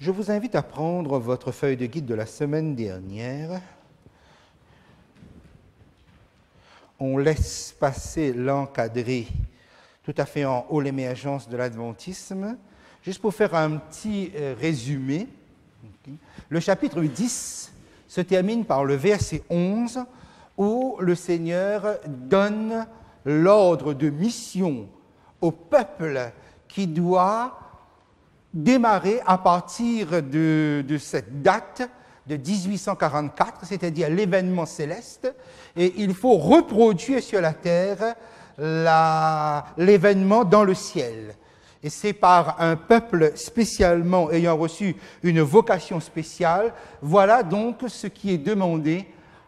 Je vous invite à prendre votre feuille de guide de la semaine dernière. On laisse passer l'encadré tout à fait en haut, l'émergence de l'adventisme. Juste pour faire un petit résumé, le chapitre 10 se termine par le verset 11 où le Seigneur donne l'ordre de mission au peuple qui doit démarrer à partir de cette date de 1844, c'est-à-dire l'événement céleste, et il faut reproduire sur la terre l'événement dans le ciel. Et c'est par un peuple spécialement ayant reçu une vocation spéciale, voilà donc ce qui est demandé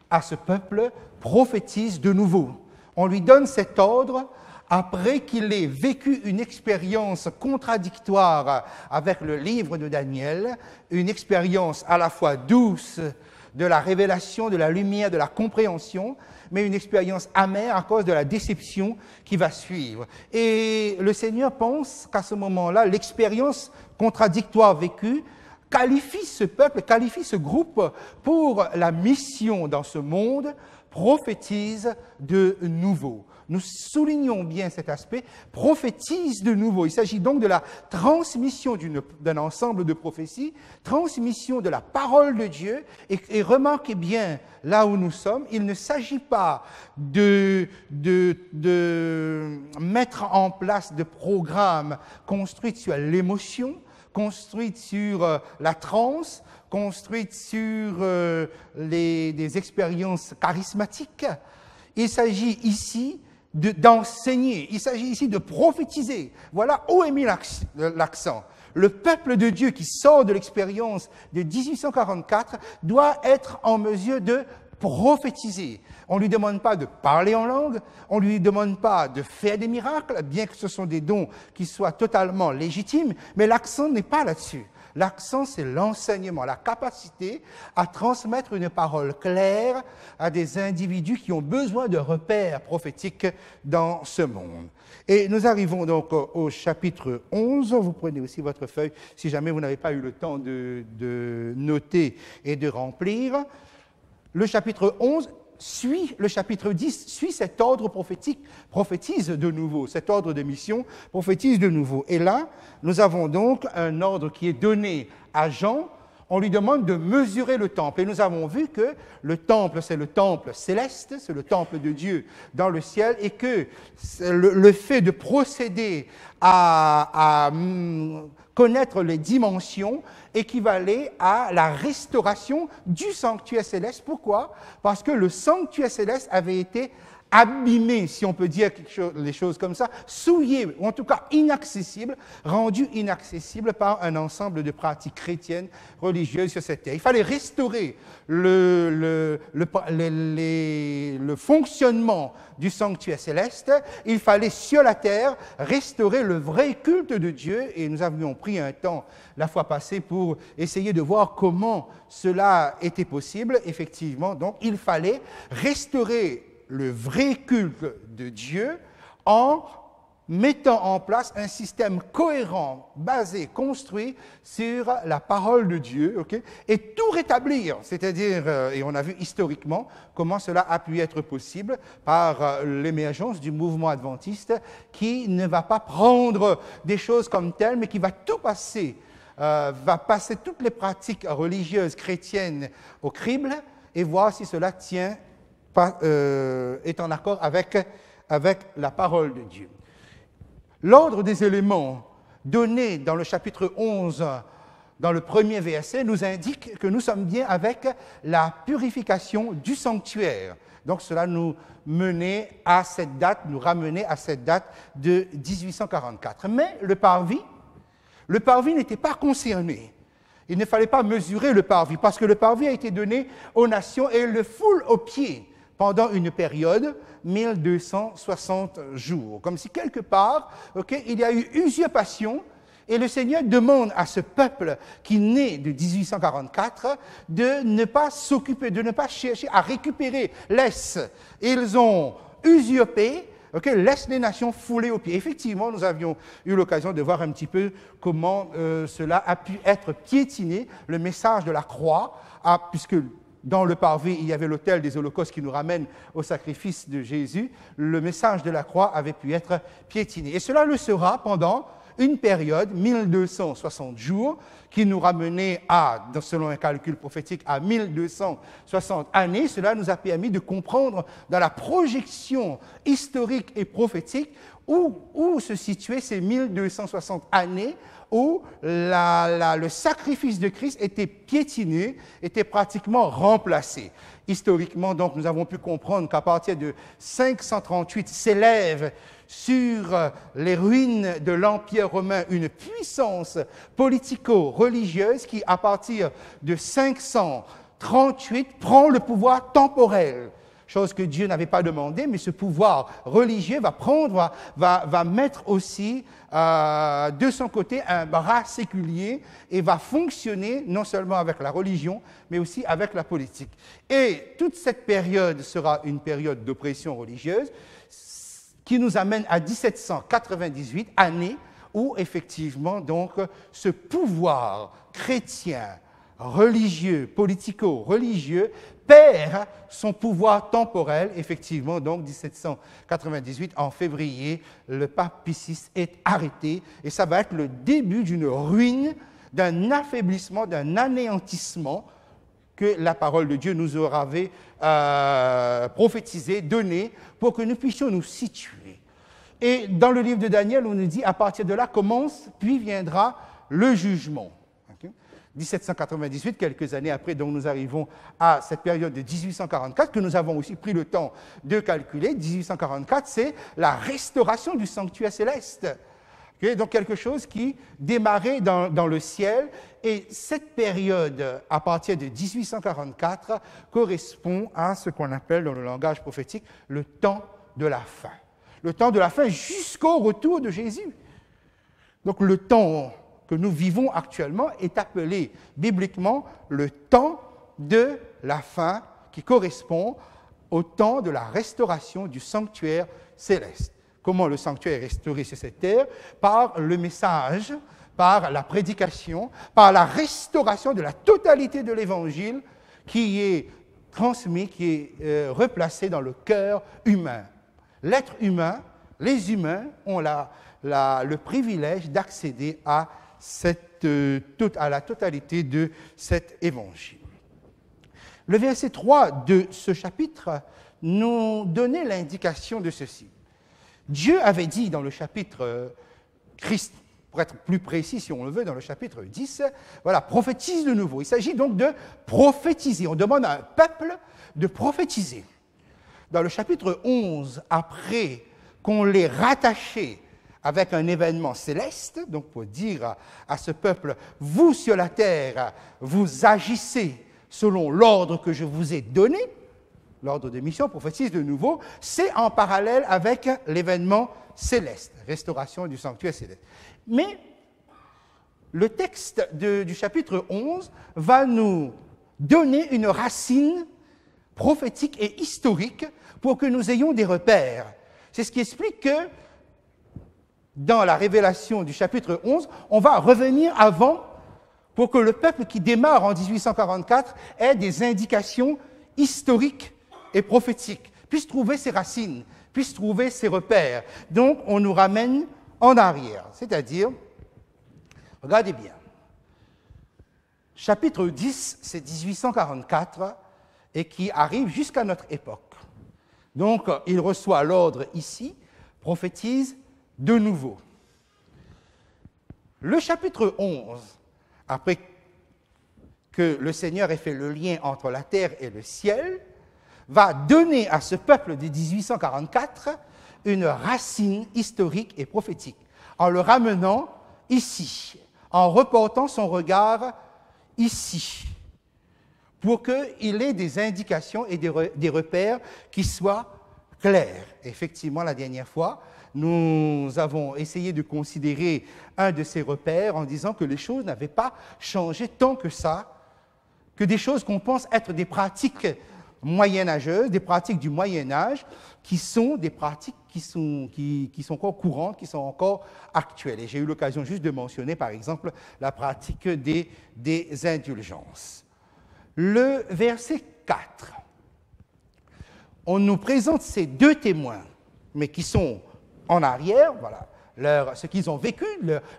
à ce peuple, prophétise de nouveau. On lui donne cet ordre après qu'il ait vécu une expérience contradictoire avec le livre de Daniel, une expérience à la fois douce de la révélation, de la lumière, de la compréhension, mais une expérience amère à cause de la déception qui va suivre. Et le Seigneur pense qu'à ce moment-là, l'expérience contradictoire vécue qualifie ce peuple, qualifie ce groupe pour la mission dans ce monde, prophétise de nouveau. Nous soulignons bien cet aspect, prophétise de nouveau. Il s'agit donc de la transmission d'un ensemble de prophéties, transmission de la parole de Dieu. Et remarquez bien, là où nous sommes, il ne s'agit pas de mettre en place de programmes construits sur l'émotion, construits sur la transe, construits sur des expériences charismatiques. Il s'agit ici d'enseigner, il s'agit ici de prophétiser. Voilà où est mis l'accent. Le peuple de Dieu qui sort de l'expérience de 1844 doit être en mesure de prophétiser. On ne lui demande pas de parler en langue, on ne lui demande pas de faire des miracles, bien que ce sont des dons qui soient totalement légitimes, mais l'accent n'est pas là-dessus. L'accent, c'est l'enseignement, la capacité à transmettre une parole claire à des individus qui ont besoin de repères prophétiques dans ce monde. Et nous arrivons donc au chapitre 11. Vous prenez aussi votre feuille si jamais vous n'avez pas eu le temps de noter et de remplir. Le chapitre 11 suit le chapitre 10, suit cet ordre prophétique, prophétise de nouveau, cet ordre de mission prophétise de nouveau. Et là, nous avons donc un ordre qui est donné à Jean. On lui demande de mesurer le temple. Et nous avons vu que le temple, c'est le temple céleste, c'est le temple de Dieu dans le ciel, et que le fait de procéder à connaître les dimensions équivalait à la restauration du sanctuaire céleste. Pourquoi? Parce que le sanctuaire céleste avait été abîmé, si on peut dire les choses comme ça, souillé, ou en tout cas inaccessible, rendu inaccessible par un ensemble de pratiques chrétiennes, religieuses sur cette terre. Il fallait restaurer le fonctionnement du sanctuaire céleste, il fallait sur la terre restaurer le vrai culte de Dieu, et nous avions pris un temps la fois passée pour essayer de voir comment cela était possible. Effectivement, donc, il fallait restaurer le vrai culte de Dieu en mettant en place un système cohérent, basé, construit sur la parole de Dieu, okay, et tout rétablir, c'est-à-dire, et on a vu historiquement comment cela a pu être possible par l'émergence du mouvement adventiste qui ne va pas prendre des choses comme telles, mais qui va tout passer, va passer toutes les pratiques religieuses chrétiennes au crible et voir si cela tient est en accord avec la parole de Dieu. L'ordre des éléments donné dans le chapitre 11, dans le premier verset, nous indique que nous sommes bien avec la purification du sanctuaire. Donc cela nous menait à cette date, nous ramenait à cette date de 1844. Mais le parvis n'était pas concerné. Il ne fallait pas mesurer le parvis, parce que le parvis a été donné aux nations et le foule aux pieds pendant une période, 1260 jours. Comme si quelque part, il y a eu usurpation, et le Seigneur demande à ce peuple qui naît de 1844 de ne pas s'occuper, de ne pas chercher à récupérer l'Est. Ils ont usurpé, ok, laisse les nations fouler aux pieds. Effectivement, nous avions eu l'occasion de voir un petit peu comment cela a pu être piétiné, le message de la croix, puisque dans le parvis, il y avait l'autel des holocaustes qui nous ramène au sacrifice de Jésus. Le message de la croix avait pu être piétiné. Et cela le sera pendant une période, 1260 jours, qui nous ramenait selon un calcul prophétique, à 1260 années. Cela nous a permis de comprendre dans la projection historique et prophétique où se situaient ces 1260 années où le sacrifice de Christ était piétiné, était pratiquement remplacé. Historiquement, donc, nous avons pu comprendre qu'à partir de 538 s'élève sur les ruines de l'Empire romain une puissance politico-religieuse qui, à partir de 538, prend le pouvoir temporel. Chose que Dieu n'avait pas demandé, mais ce pouvoir religieux va mettre aussi de son côté un bras séculier et va fonctionner non seulement avec la religion, mais aussi avec la politique. Et toute cette période sera une période d'oppression religieuse qui nous amène à 1798, année où effectivement donc ce pouvoir chrétien, religieux, politico-religieux, perd son pouvoir temporel. Effectivement, donc 1798, en février, le pape Pie VI est arrêté et ça va être le début d'une ruine, d'un affaiblissement, d'un anéantissement que la parole de Dieu nous avait prophétisé, donné, pour que nous puissions nous situer. Et dans le livre de Daniel, on nous dit, à partir de là commence, puis viendra le jugement. 1798, quelques années après, donc nous arrivons à cette période de 1844, que nous avons aussi pris le temps de calculer. 1844, c'est la restauration du sanctuaire céleste. Okay? Donc quelque chose qui démarrait dans le ciel. Et cette période, à partir de 1844, correspond à ce qu'on appelle dans le langage prophétique le temps de la fin. Le temps de la fin jusqu'au retour de Jésus. Donc le temps que nous vivons actuellement est appelé bibliquement le temps de la fin, qui correspond au temps de la restauration du sanctuaire céleste. Comment le sanctuaire est restauré sur cette terre? Par le message, par la prédication, par la restauration de la totalité de l'Évangile qui est transmis, qui est replacé dans le cœur humain. L'être humain, les humains ont le privilège d'accéder à la totalité de cet évangile. Le verset 3 de ce chapitre nous donnait l'indication de ceci. Dieu avait dit dans le chapitre Christ, pour être plus précis si on le veut, dans le chapitre 10, voilà, prophétise de nouveau. Il s'agit donc de prophétiser. On demande à un peuple de prophétiser. Dans le chapitre 11, après qu'on l'ait rattaché avec un événement céleste, donc pour dire à ce peuple, vous sur la terre, vous agissez selon l'ordre que je vous ai donné, l'ordre de mission, prophétise de nouveau, c'est en parallèle avec l'événement céleste, restauration du sanctuaire céleste. Mais le texte du chapitre 11 va nous donner une racine prophétique et historique pour que nous ayons des repères. C'est ce qui explique que dans la révélation du chapitre 11, on va revenir avant pour que le peuple qui démarre en 1844 ait des indications historiques et prophétiques, puisse trouver ses racines, puisse trouver ses repères. Donc, on nous ramène en arrière, c'est-à-dire, regardez bien, chapitre 10, c'est 1844, et qui arrive jusqu'à notre époque. Donc, il reçoit l'ordre ici, prophétise de nouveau. Le chapitre 11, après que le Seigneur ait fait le lien entre la terre et le ciel, va donner à ce peuple de 1844 une racine historique et prophétique, en le ramenant ici, en reportant son regard ici, pour qu'il ait des indications et des repères qui soient clairs. Effectivement, la dernière fois, nous avons essayé de considérer un de ces repères en disant que les choses n'avaient pas changé tant que ça, que des choses qu'on pense être des pratiques moyenâgeuses, des pratiques du Moyen Âge, qui sont des pratiques qui sont encore courantes, qui sont encore actuelles. Et j'ai eu l'occasion juste de mentionner, par exemple, la pratique des indulgences. Le verset 4, on nous présente ces deux témoins, mais qui sont en arrière, voilà, ce qu'ils ont vécu,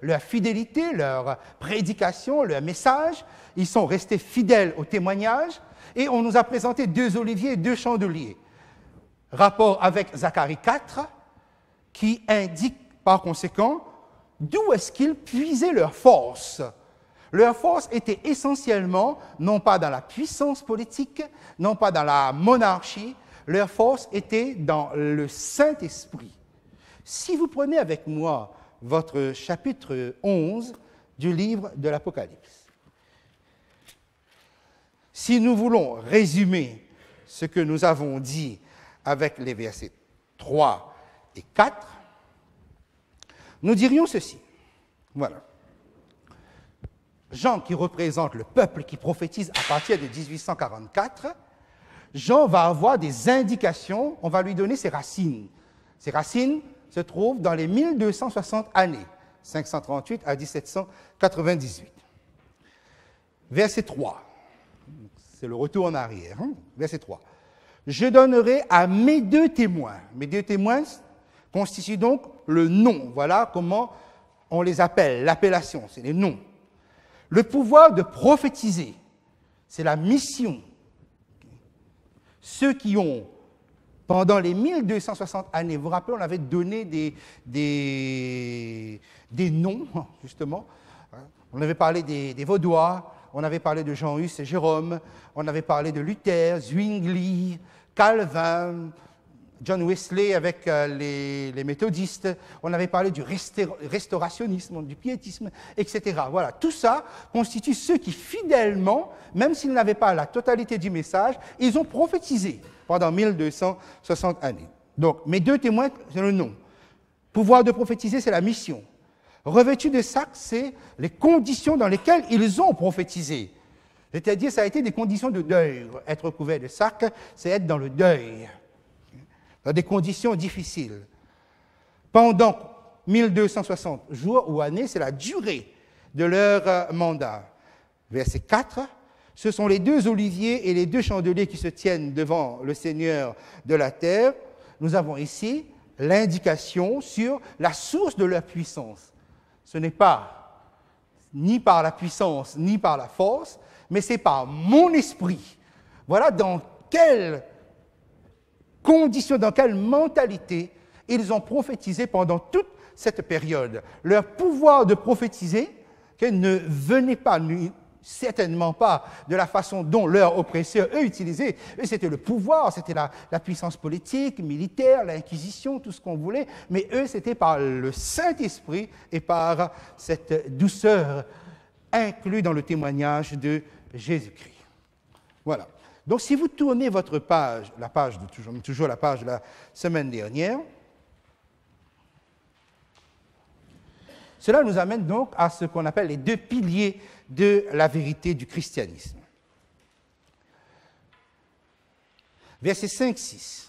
leur fidélité, leur prédication, leur message. Ils sont restés fidèles au témoignage, et on nous a présenté deux oliviers et deux chandeliers. Rapport avec Zacharie 4, qui indique par conséquent d'où est-ce qu'ils puisaient leur force. Leur force était essentiellement, non pas dans la puissance politique, non pas dans la monarchie, leur force était dans le Saint-Esprit. Si vous prenez avec moi votre chapitre 11 du livre de l'Apocalypse, si nous voulons résumer ce que nous avons dit avec les versets 3 et 4, nous dirions ceci. Voilà. Jean, qui représente le peuple qui prophétise à partir de 1844, Jean va avoir des indications, on va lui donner ses racines. Ces racines se trouvent dans les 1260 années, 538 à 1798. Verset 3, c'est le retour en arrière. Verset 3. Je donnerai à mes deux témoins. Mes deux témoins constituent donc le nom. Voilà comment on les appelle, l'appellation, c'est les noms. Le pouvoir de prophétiser, c'est la mission. Ceux qui ont, pendant les 1260 années, vous vous rappelez, on avait donné des noms, justement. On avait parlé des Vaudois, on avait parlé de Jean-Hus et Jérôme, on avait parlé de Luther, Zwingli, Calvin, John Wesley avec les méthodistes, on avait parlé du restaurationnisme, du piétisme, etc. Voilà, tout ça constitue ceux qui fidèlement, même s'ils n'avaient pas la totalité du message, ils ont prophétisé pendant 1260 années. Donc, mes deux témoins, c'est le nom. Pouvoir de prophétiser, c'est la mission. Revêtus de sac, c'est les conditions dans lesquelles ils ont prophétisé. C'est-à-dire, ça a été des conditions de deuil. Être couvert de sac, c'est être dans le deuil, dans des conditions difficiles. Pendant 1260 jours ou années, c'est la durée de leur mandat. Verset 4, ce sont les deux oliviers et les deux chandeliers qui se tiennent devant le Seigneur de la terre. Nous avons ici l'indication sur la source de leur puissance. Ce n'est pas ni par la puissance, ni par la force, mais c'est par mon esprit. Voilà dans quelles conditions, dans quelle mentalité ils ont prophétisé pendant toute cette période. Leur pouvoir de prophétiser ne venait pas, certainement pas, de la façon dont leurs oppresseurs, eux, utilisaient. Eux, c'était le pouvoir, c'était la puissance politique, militaire, l'inquisition, tout ce qu'on voulait, mais eux, c'était par le Saint-Esprit et par cette douceur inclue dans le témoignage de Jésus-Christ. Voilà. Donc, si vous tournez votre page, toujours la page de la semaine dernière, cela nous amène donc à ce qu'on appelle les deux piliers de la vérité du christianisme. Versets 5-6.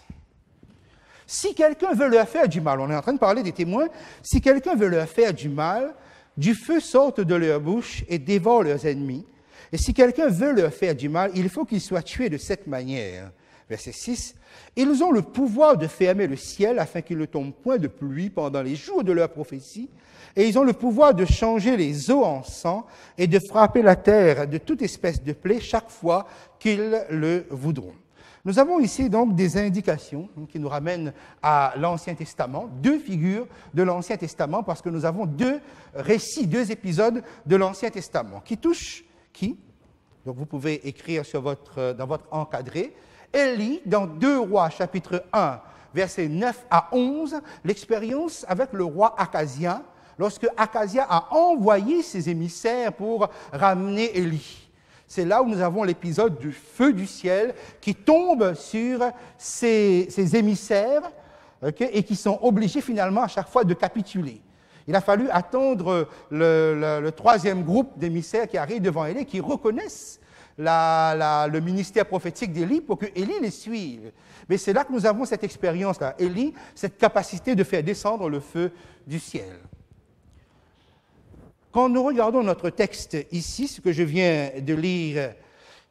Si quelqu'un veut leur faire du mal, on est en train de parler des témoins, si quelqu'un veut leur faire du mal, du feu sort de leur bouche et dévore leurs ennemis. Et si quelqu'un veut leur faire du mal, il faut qu'il soit tué de cette manière. Verset 6. Ils ont le pouvoir de fermer le ciel afin qu'il ne tombe point de pluie pendant les jours de leur prophétie, et ils ont le pouvoir de changer les eaux en sang et de frapper la terre de toute espèce de plaie chaque fois qu'ils le voudront. Nous avons ici donc des indications qui nous ramènent à l'Ancien Testament, deux figures de l'Ancien Testament, parce que nous avons deux récits, deux épisodes de l'Ancien Testament qui touchent qui? Donc vous pouvez écrire dans votre encadré. Élie, dans 2 Rois, chapitre 1, versets 9 à 11, l'expérience avec le roi Akazia, lorsque Akazia a envoyé ses émissaires pour ramener Élie. C'est là où nous avons l'épisode du feu du ciel qui tombe sur ces émissaires, et qui sont obligés finalement à chaque fois de capituler. Il a fallu attendre le troisième groupe d'émissaires qui arrivent devant Élie, qui reconnaissent le ministère prophétique d'Élie pour que Élie les suive. Mais c'est là que nous avons cette expérience-là. Élie, cette capacité de faire descendre le feu du ciel. Quand nous regardons notre texte ici, ce que je viens de lire,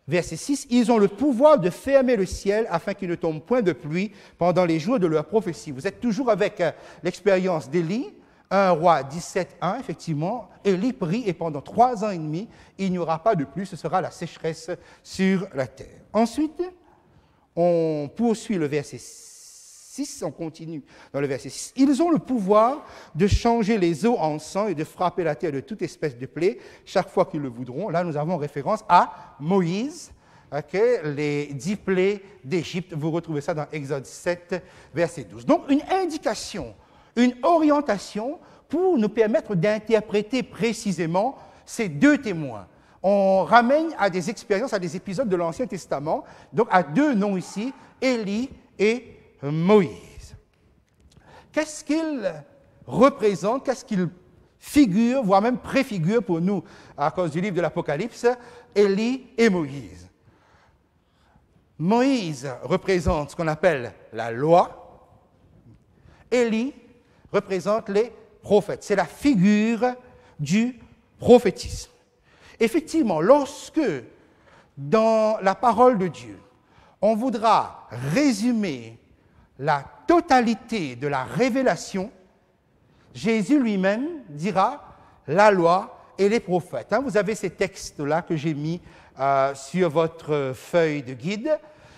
verset 6, « Ils ont le pouvoir de fermer le ciel afin qu'il ne tombe point de pluie pendant les jours de leur prophétie. » Vous êtes toujours avec l'expérience d'Élie, 1 Roi 17, 1, effectivement. Élie prie et pendant 3 ans et demi, il n'y aura pas de pluie, ce sera la sécheresse sur la terre. Ensuite, on poursuit le verset 6, on continue dans le verset 6. « Ils ont le pouvoir de changer les eaux en sang et de frapper la terre de toute espèce de plaie chaque fois qu'ils le voudront. » Là, nous avons référence à Moïse, les 10 plaies d'Égypte. Vous retrouvez ça dans Exode 7, verset 12. Donc, une indication, une orientation pour nous permettre d'interpréter précisément ces 2 témoins. On ramène à des expériences, à des épisodes de l'Ancien Testament, donc à 2 noms ici, Élie et Moïse. Qu'est-ce qu'ils représentent, qu'est-ce qu'ils figurent, voire même préfigurent pour nous, à cause du livre de l'Apocalypse, Élie et Moïse. Moïse représente ce qu'on appelle la loi, Élie représente les prophètes. C'est la figure du prophétisme. Effectivement, lorsque, dans la parole de Dieu, on voudra résumer la totalité de la révélation, Jésus lui-même dira la loi et les prophètes. Vous avez ces textes-là que j'ai mis sur votre feuille de guide.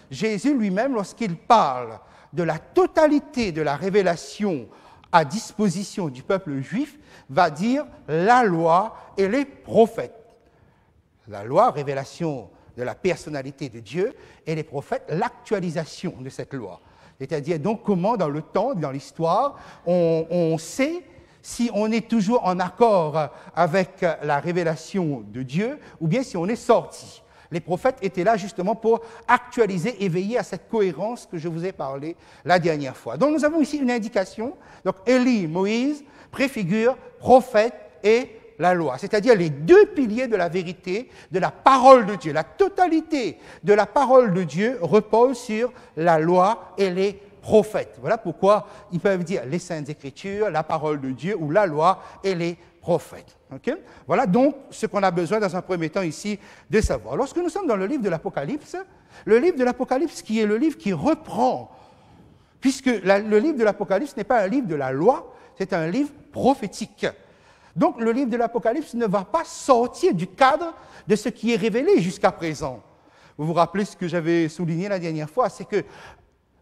Jésus lui-même, lorsqu'il parle de la totalité de la révélation à disposition du peuple juif, va dire la loi et les prophètes. La loi, révélation de la personnalité de Dieu, et les prophètes, l'actualisation de cette loi. C'est-à-dire donc comment dans le temps, dans l'histoire, on sait si on est toujours en accord avec la révélation de Dieu ou bien si on est sorti. Les prophètes étaient là justement pour actualiser et veiller à cette cohérence que je vous ai parlé la dernière fois. Donc nous avons ici une indication. Donc Élie, Moïse, préfigure prophète et la loi, c'est-à-dire les 2 piliers de la vérité, de la parole de Dieu. La totalité de la parole de Dieu repose sur la loi et les prophètes. Voilà pourquoi ils peuvent dire les Saintes Écritures, la parole de Dieu ou la loi et les prophètes. Okay? Voilà donc ce qu'on a besoin dans un premier temps ici de savoir. Lorsque nous sommes dans le livre de l'Apocalypse qui est le livre qui reprend, puisque le livre de l'Apocalypse n'est pas un livre de la loi, c'est un livre prophétique. Donc, le livre de l'Apocalypse ne va pas sortir du cadre de ce qui est révélé jusqu'à présent. Vous vous rappelez ce que j'avais souligné la dernière fois,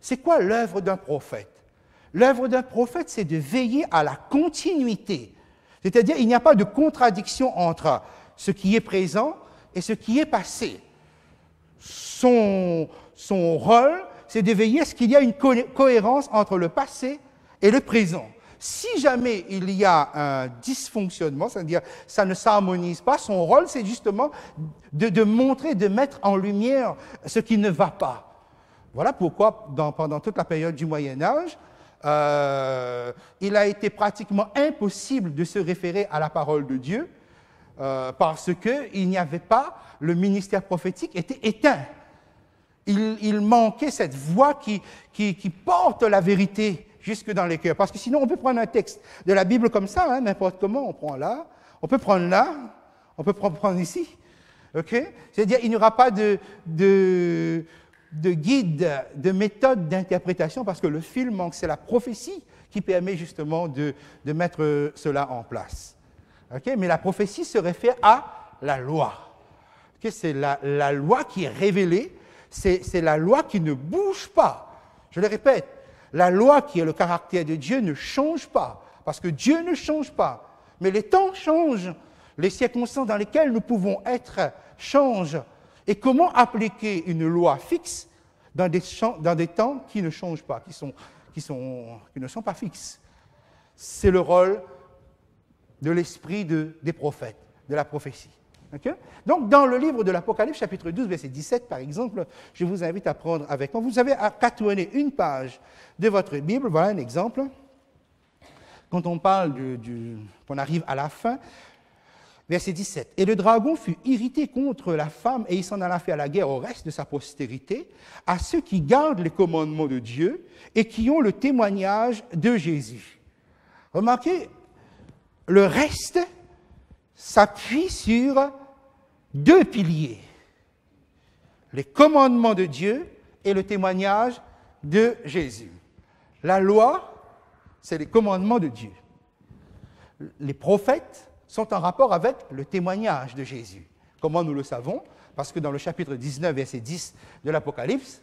c'est quoi l'œuvre d'un prophète? L'œuvre d'un prophète, c'est de veiller à la continuité. C'est-à-dire, il n'y a pas de contradiction entre ce qui est présent et ce qui est passé. Son rôle, c'est de veiller à ce qu'il y a une cohérence entre le passé et le présent. Si jamais il y a un dysfonctionnement, c'est-à-dire ça ne s'harmonise pas, son rôle, c'est justement de montrer, de mettre en lumière ce qui ne va pas. Voilà pourquoi, pendant toute la période du Moyen-Âge, il a été pratiquement impossible de se référer à la parole de Dieu parce qu'il n'y avait pas, le ministère prophétique était éteint. Il manquait cette voix qui porte la vérité jusque dans les cœurs. Parce que sinon, on peut prendre un texte de la Bible comme ça, n'importe comment, on prend là, on peut prendre là, on peut prendre ici. Okay? C'est-à-dire, il n'y aura pas de guide, de méthode d'interprétation, parce que le fil manque, c'est la prophétie qui permet justement de mettre cela en place. Okay? Mais la prophétie se réfère à la loi. Okay? C'est la loi qui est révélée, c'est la loi qui ne bouge pas. Je le répète, la loi qui est le caractère de Dieu ne change pas, parce que Dieu ne change pas. Mais les temps changent, les circonstances dans lesquelles nous pouvons être changent. Et comment appliquer une loi fixe dans des temps qui ne changent pas, qui ne sont pas fixes? C'est le rôle de l'esprit des prophètes, de la prophétie. Okay? Donc, dans le livre de l'Apocalypse, chapitre 12, verset 17, par exemple, je vous invite à prendre avec moi. Vous avez qu'à tourner une page de votre Bible. Voilà un exemple. Quand on parle qu'on arrive à la fin, Verset 17. « Et le dragon fut irrité contre la femme, et il s'en alla faire la guerre au reste de sa postérité, à ceux qui gardent les commandements de Dieu et qui ont le témoignage de Jésus. » Remarquez, le reste s'appuie sur deux piliers. Les commandements de Dieu et le témoignage de Jésus. La loi, c'est les commandements de Dieu. Les prophètes sont en rapport avec le témoignage de Jésus. Comment nous le savons? Parce que dans le chapitre 19, verset 10 de l'Apocalypse,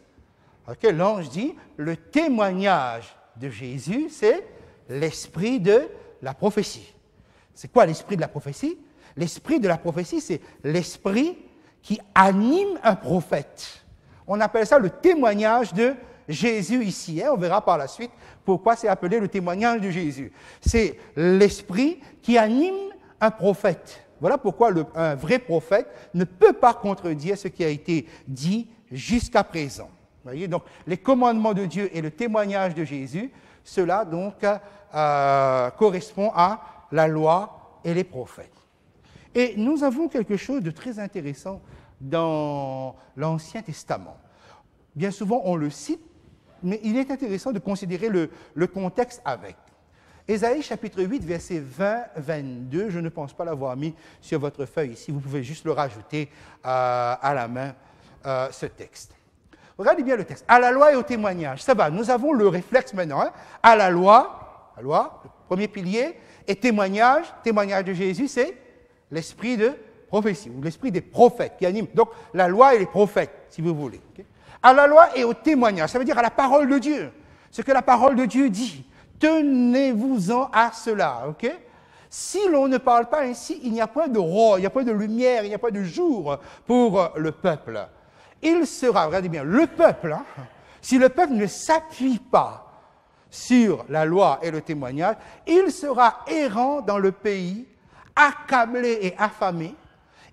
l'ange dit, le témoignage de Jésus, c'est l'esprit de la prophétie. C'est quoi l'esprit de la prophétie? L'esprit de la prophétie, c'est l'esprit qui anime un prophète. On appelle ça le témoignage de Jésus ici. On verra par la suite pourquoi c'est appelé le témoignage de Jésus. C'est l'esprit qui anime un prophète. Voilà pourquoi un vrai prophète ne peut pas contredire ce qui a été dit jusqu'à présent. Vous voyez, donc les commandements de Dieu et le témoignage de Jésus, cela donc correspond à la loi et les prophètes. Et nous avons quelque chose de très intéressant dans l'Ancien Testament. Bien souvent, on le cite, mais il est intéressant de considérer le contexte avec. Ésaïe chapitre 8, versets 20-22, je ne pense pas l'avoir mis sur votre feuille ici, vous pouvez juste le rajouter à la main, ce texte. Regardez bien le texte. À la loi et au témoignage, ça va, nous avons le réflexe maintenant. Hein? À la loi, le premier pilier, et témoignage de Jésus, c'est l'esprit de prophétie, ou l'esprit des prophètes qui anime. Donc, la loi et les prophètes, si vous voulez. Okay? À la loi et au témoignage, ça veut dire à la parole de Dieu. Ce que la parole de Dieu dit. Tenez-vous-en à cela, ok? Si l'on ne parle pas ainsi, il n'y a pas de roi, il n'y a pas de lumière, il n'y a pas de jour pour le peuple. Il sera, regardez bien, le peuple, hein, si le peuple ne s'appuie pas sur la loi et le témoignage, il sera errant dans le pays, accablé et affamé,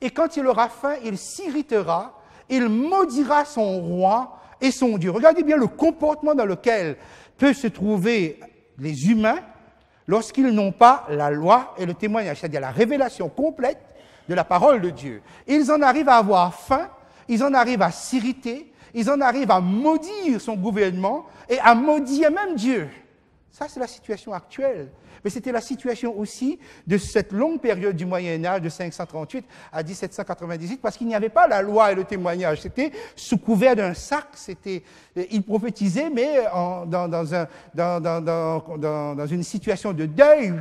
et quand il aura faim, il s'irritera, il maudira son roi et son Dieu. Regardez bien le comportement dans lequel peut se trouver les humains lorsqu'ils n'ont pas la loi et le témoignage, c'est-à-dire la révélation complète de la parole de Dieu. Ils en arrivent à avoir faim, ils en arrivent à s'irriter, ils en arrivent à maudire son gouvernement et à maudire même Dieu. Ça, c'est la situation actuelle. Mais c'était la situation aussi de cette longue période du Moyen-Âge de 538 à 1798, parce qu'il n'y avait pas la loi et le témoignage. C'était sous couvert d'un sac, ils prophétisaient, mais dans une situation de deuil,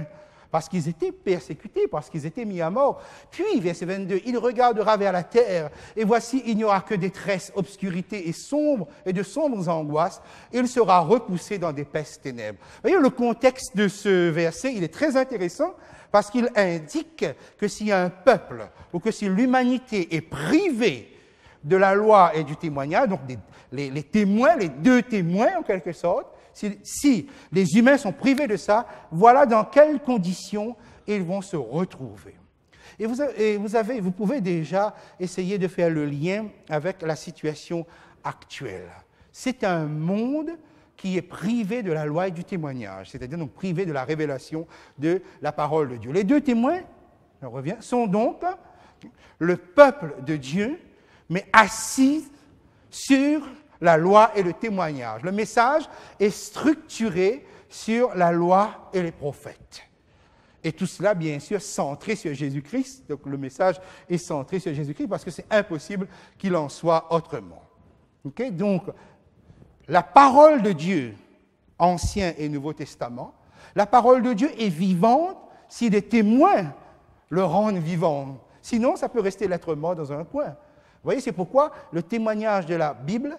parce qu'ils étaient persécutés, parce qu'ils étaient mis à mort. Puis, verset 22, « Il regardera vers la terre, et voici, il n'y aura que détresse, obscurité et de sombres angoisses. Il sera repoussé dans d'épaisses ténèbres. » Vous voyez, le contexte de ce verset, il est très intéressant, parce qu'il indique que s'il y a un peuple, ou que si l'humanité est privée de la loi et du témoignage, donc les témoins, les deux témoins en quelque sorte, si les humains sont privés de ça, voilà dans quelles conditions ils vont se retrouver. Et vous pouvez déjà essayer de faire le lien avec la situation actuelle. C'est un monde qui est privé de la loi et du témoignage, c'est-à-dire donc privé de la révélation de la parole de Dieu. Les deux témoins, on revient, sont donc le peuple de Dieu, mais assis sur la loi et le témoignage. Le message est structuré sur la loi et les prophètes. Et tout cela, bien sûr, centré sur Jésus-Christ. Donc le message est centré sur Jésus-Christ parce que c'est impossible qu'il en soit autrement. Okay? Donc, la parole de Dieu, Ancien et Nouveau Testament, la parole de Dieu est vivante si des témoins le rendent vivant. Sinon, ça peut rester lettre morte dans un coin. Vous voyez, c'est pourquoi le témoignage de la Bible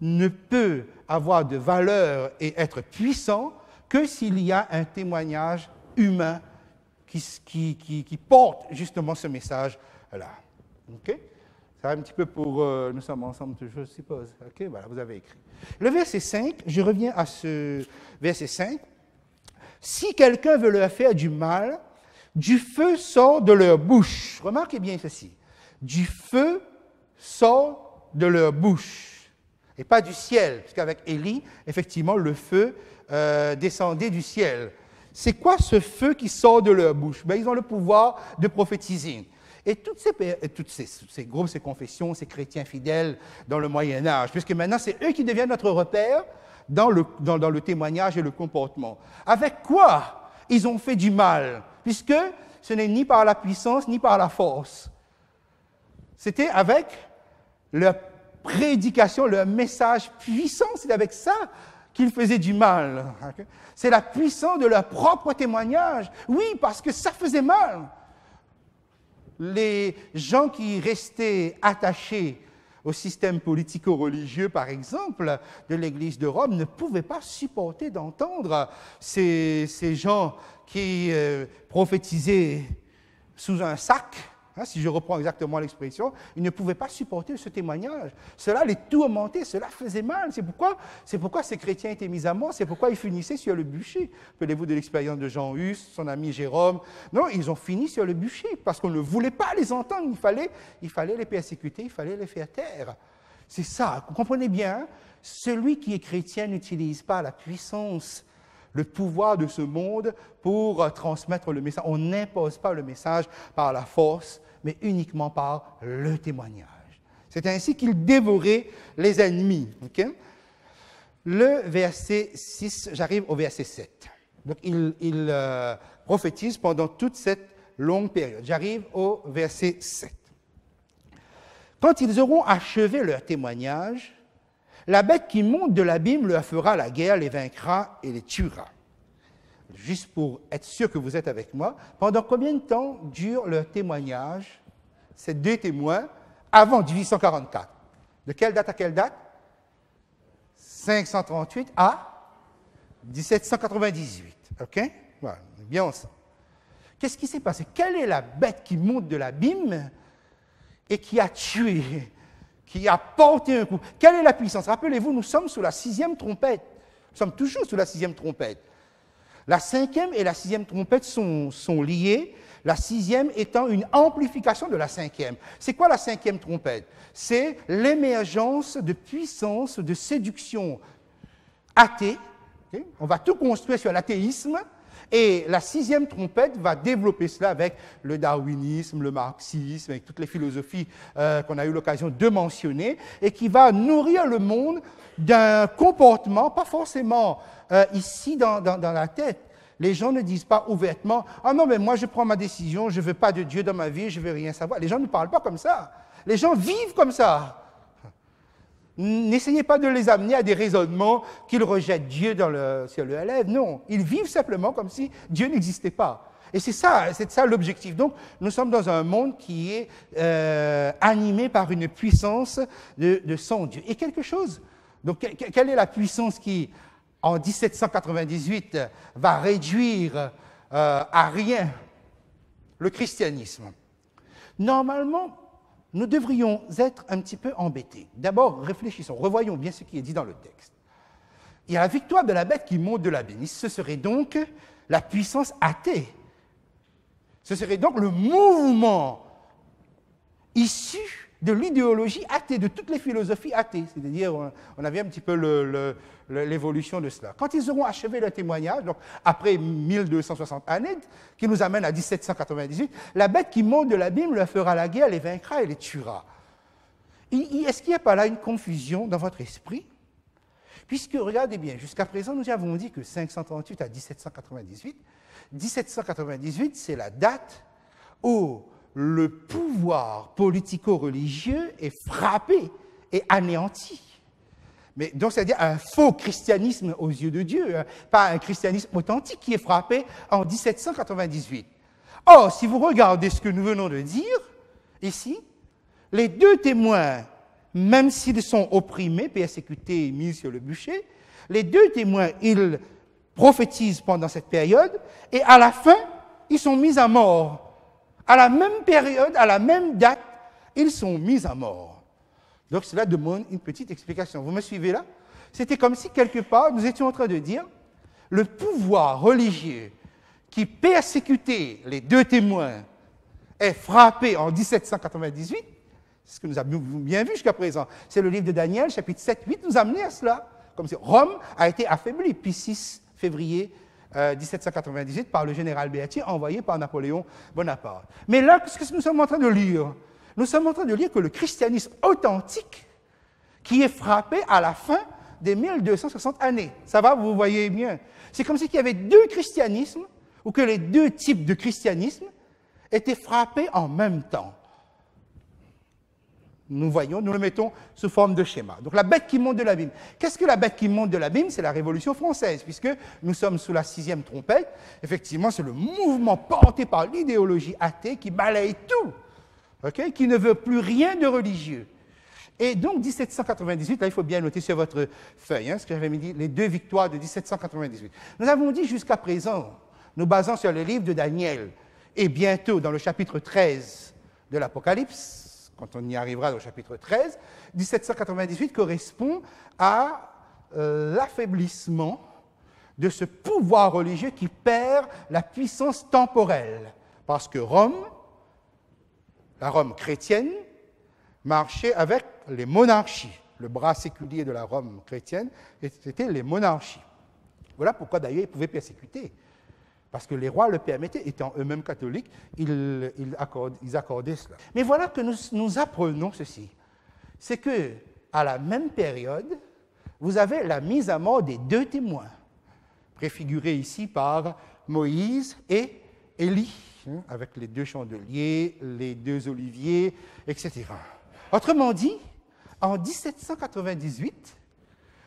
ne peut avoir de valeur et être puissant que s'il y a un témoignage humain qui porte justement ce message-là. OK? Ça va un petit peu pour... nous sommes ensemble toujours, je suppose. OK? Voilà, vous avez écrit. Le verset 5, je reviens à ce verset 5. « Si quelqu'un veut leur faire du mal, du feu sort de leur bouche. » Remarquez bien ceci. Du feu sort de leur bouche. Et pas du ciel, parce qu'avec Élie, effectivement, le feu descendait du ciel. C'est quoi ce feu qui sort de leur bouche? Ils ont le pouvoir de prophétiser. Et tous ces groupes, ces confessions, ces chrétiens fidèles dans le Moyen-Âge, puisque maintenant, c'est eux qui deviennent notre repère dans le témoignage et le comportement. Avec quoi ils ont fait du mal? Puisque ce n'est ni par la puissance, ni par la force. C'était avec leur prédication, leur message puissant, c'est avec ça qu'ils faisaient du mal. C'est la puissance de leur propre témoignage. Oui, parce que ça faisait mal. Les gens qui restaient attachés au système politico-religieux, par exemple, de l'Église de Rome, ne pouvaient pas supporter d'entendre ces gens qui prophétisaient sous un sac, si je reprends exactement l'expression, ils ne pouvaient pas supporter ce témoignage. Cela les tourmentait, cela faisait mal. C'est pourquoi ces chrétiens étaient mis à mort, c'est pourquoi ils finissaient sur le bûcher. Rappelez-vous de l'expérience de Jean Hus, son ami Jérôme. Non, ils ont fini sur le bûcher parce qu'on ne voulait pas les entendre. Il fallait les persécuter, il fallait les faire taire. C'est ça, vous comprenez bien, celui qui est chrétien n'utilise pas la puissance, le pouvoir de ce monde pour transmettre le message. On n'impose pas le message par la force, mais uniquement par le témoignage. C'est ainsi qu'il dévorait les ennemis. Okay? Le verset 6, j'arrive au verset 7. Donc, il prophétise pendant toute cette longue période. J'arrive au verset 7. Quand ils auront achevé leur témoignage, la bête qui monte de l'abîme leur fera la guerre, les vaincra et les tuera. Juste pour être sûr que vous êtes avec moi, pendant combien de temps dure leur témoignage, ces deux témoins, avant 1844? De quelle date à quelle date? 538 à 1798. OK? Voilà, bien ensemble. Qu'est-ce qui s'est passé? Quelle est la bête qui monte de l'abîme et qui a tué, qui a porté un coup? Quelle est la puissance? Rappelez-vous, nous sommes sous la 6e trompette. Nous sommes toujours sous la 6e trompette. La 5e et la 6e trompette sont liées, la 6e étant une amplification de la 5e. C'est quoi la 5e trompette? C'est l'émergence de puissance, de séduction athée. Okay? On va tout construire sur l'athéisme. Et la 6e trompette va développer cela avec le darwinisme, le marxisme, avec toutes les philosophies qu'on a eu l'occasion de mentionner, et qui va nourrir le monde d'un comportement, pas forcément ici dans la tête. Les gens ne disent pas ouvertement « Ah non, mais moi je prends ma décision, je ne veux pas de Dieu dans ma vie, je ne veux rien savoir ». Les gens ne parlent pas comme ça. Les gens vivent comme ça. N'essayez pas de les amener à des raisonnements qu'ils rejettent Dieu sur le lèvre. Non, ils vivent simplement comme si Dieu n'existait pas. Et c'est ça l'objectif. Donc, nous sommes dans un monde qui est animé par une puissance de son Dieu. Et quelque chose, donc quelle est la puissance qui, en 1798, va réduire à rien le christianisme? Normalement, nous devrions être un petit peu embêtés. D'abord, réfléchissons, revoyons bien ce qui est dit dans le texte. Il y a la victoire de la bête qui monte de l'abîme. Ce serait donc la puissance athée. Ce serait donc le mouvement issu de l'idéologie athée, de toutes les philosophies athées. C'est-à-dire, on avait un petit peu l'évolution de cela. Quand ils auront achevé leur témoignage, donc après 1260 années, qui nous amène à 1798, la bête qui monte de l'abîme leur fera la guerre, les vaincra et les tuera. Est-ce qu'il n'y a pas là une confusion dans votre esprit? Puisque, regardez bien, jusqu'à présent, nous avons dit que 538 à 1798, 1798, c'est la date où le pouvoir politico-religieux est frappé et anéanti. Mais donc, c'est-à-dire un faux christianisme aux yeux de Dieu, hein, pas un christianisme authentique qui est frappé en 1798. Or, si vous regardez ce que nous venons de dire, ici, les deux témoins, même s'ils sont opprimés, persécutés et mis sur le bûcher, les deux témoins, ils prophétisent pendant cette période, et à la fin, ils sont mis à mort. À la même période, à la même date, ils sont mis à mort. Donc cela demande une petite explication. Vous me suivez là? C'était comme si, quelque part, nous étions en train de dire le pouvoir religieux qui persécutait les deux témoins est frappé en 1798. C'est ce que nous avons bien vu jusqu'à présent. C'est le livre de Daniel, chapitre 7, 8, nous a amené à cela. Comme si Rome a été affaiblie. Puis 6 février 1798 par le général Berthier, envoyé par Napoléon Bonaparte. Mais là, qu'est-ce que nous sommes en train de lire? Nous sommes en train de lire que le christianisme authentique, qui est frappé à la fin des 1260 années. Ça va, vous voyez bien. C'est comme s'il y avait deux christianismes, ou que les deux types de christianisme étaient frappés en même temps. Nous voyons, nous le mettons sous forme de schéma. Donc la bête qui monte de l'abîme. Qu'est-ce que la bête qui monte de l'abîme? C'est la Révolution française, puisque nous sommes sous la 6e trompette. Effectivement, c'est le mouvement porté par l'idéologie athée qui balaye tout, okay? Qui ne veut plus rien de religieux. Et donc 1798, là il faut bien noter sur votre feuille, ce que j'avais mis, les deux victoires de 1798. Nous avons dit jusqu'à présent, nous basant sur le livre de Daniel, et bientôt dans le chapitre 13 de l'Apocalypse, quand on y arrivera au chapitre 13, 1798 correspond à l'affaiblissement de ce pouvoir religieux qui perd la puissance temporelle. Parce que Rome, la Rome chrétienne, marchait avec les monarchies. Le bras séculier de la Rome chrétienne, c'était les monarchies. Voilà pourquoi d'ailleurs ils pouvaient persécuter. Parce que les rois le permettaient, étant eux-mêmes catholiques, ils accordaient cela. Mais voilà que nous apprenons ceci. C'est que, à la même période, vous avez la mise à mort des deux témoins, préfigurés ici par Moïse et Élie, avec les deux chandeliers, les deux oliviers, etc. Autrement dit, en 1798,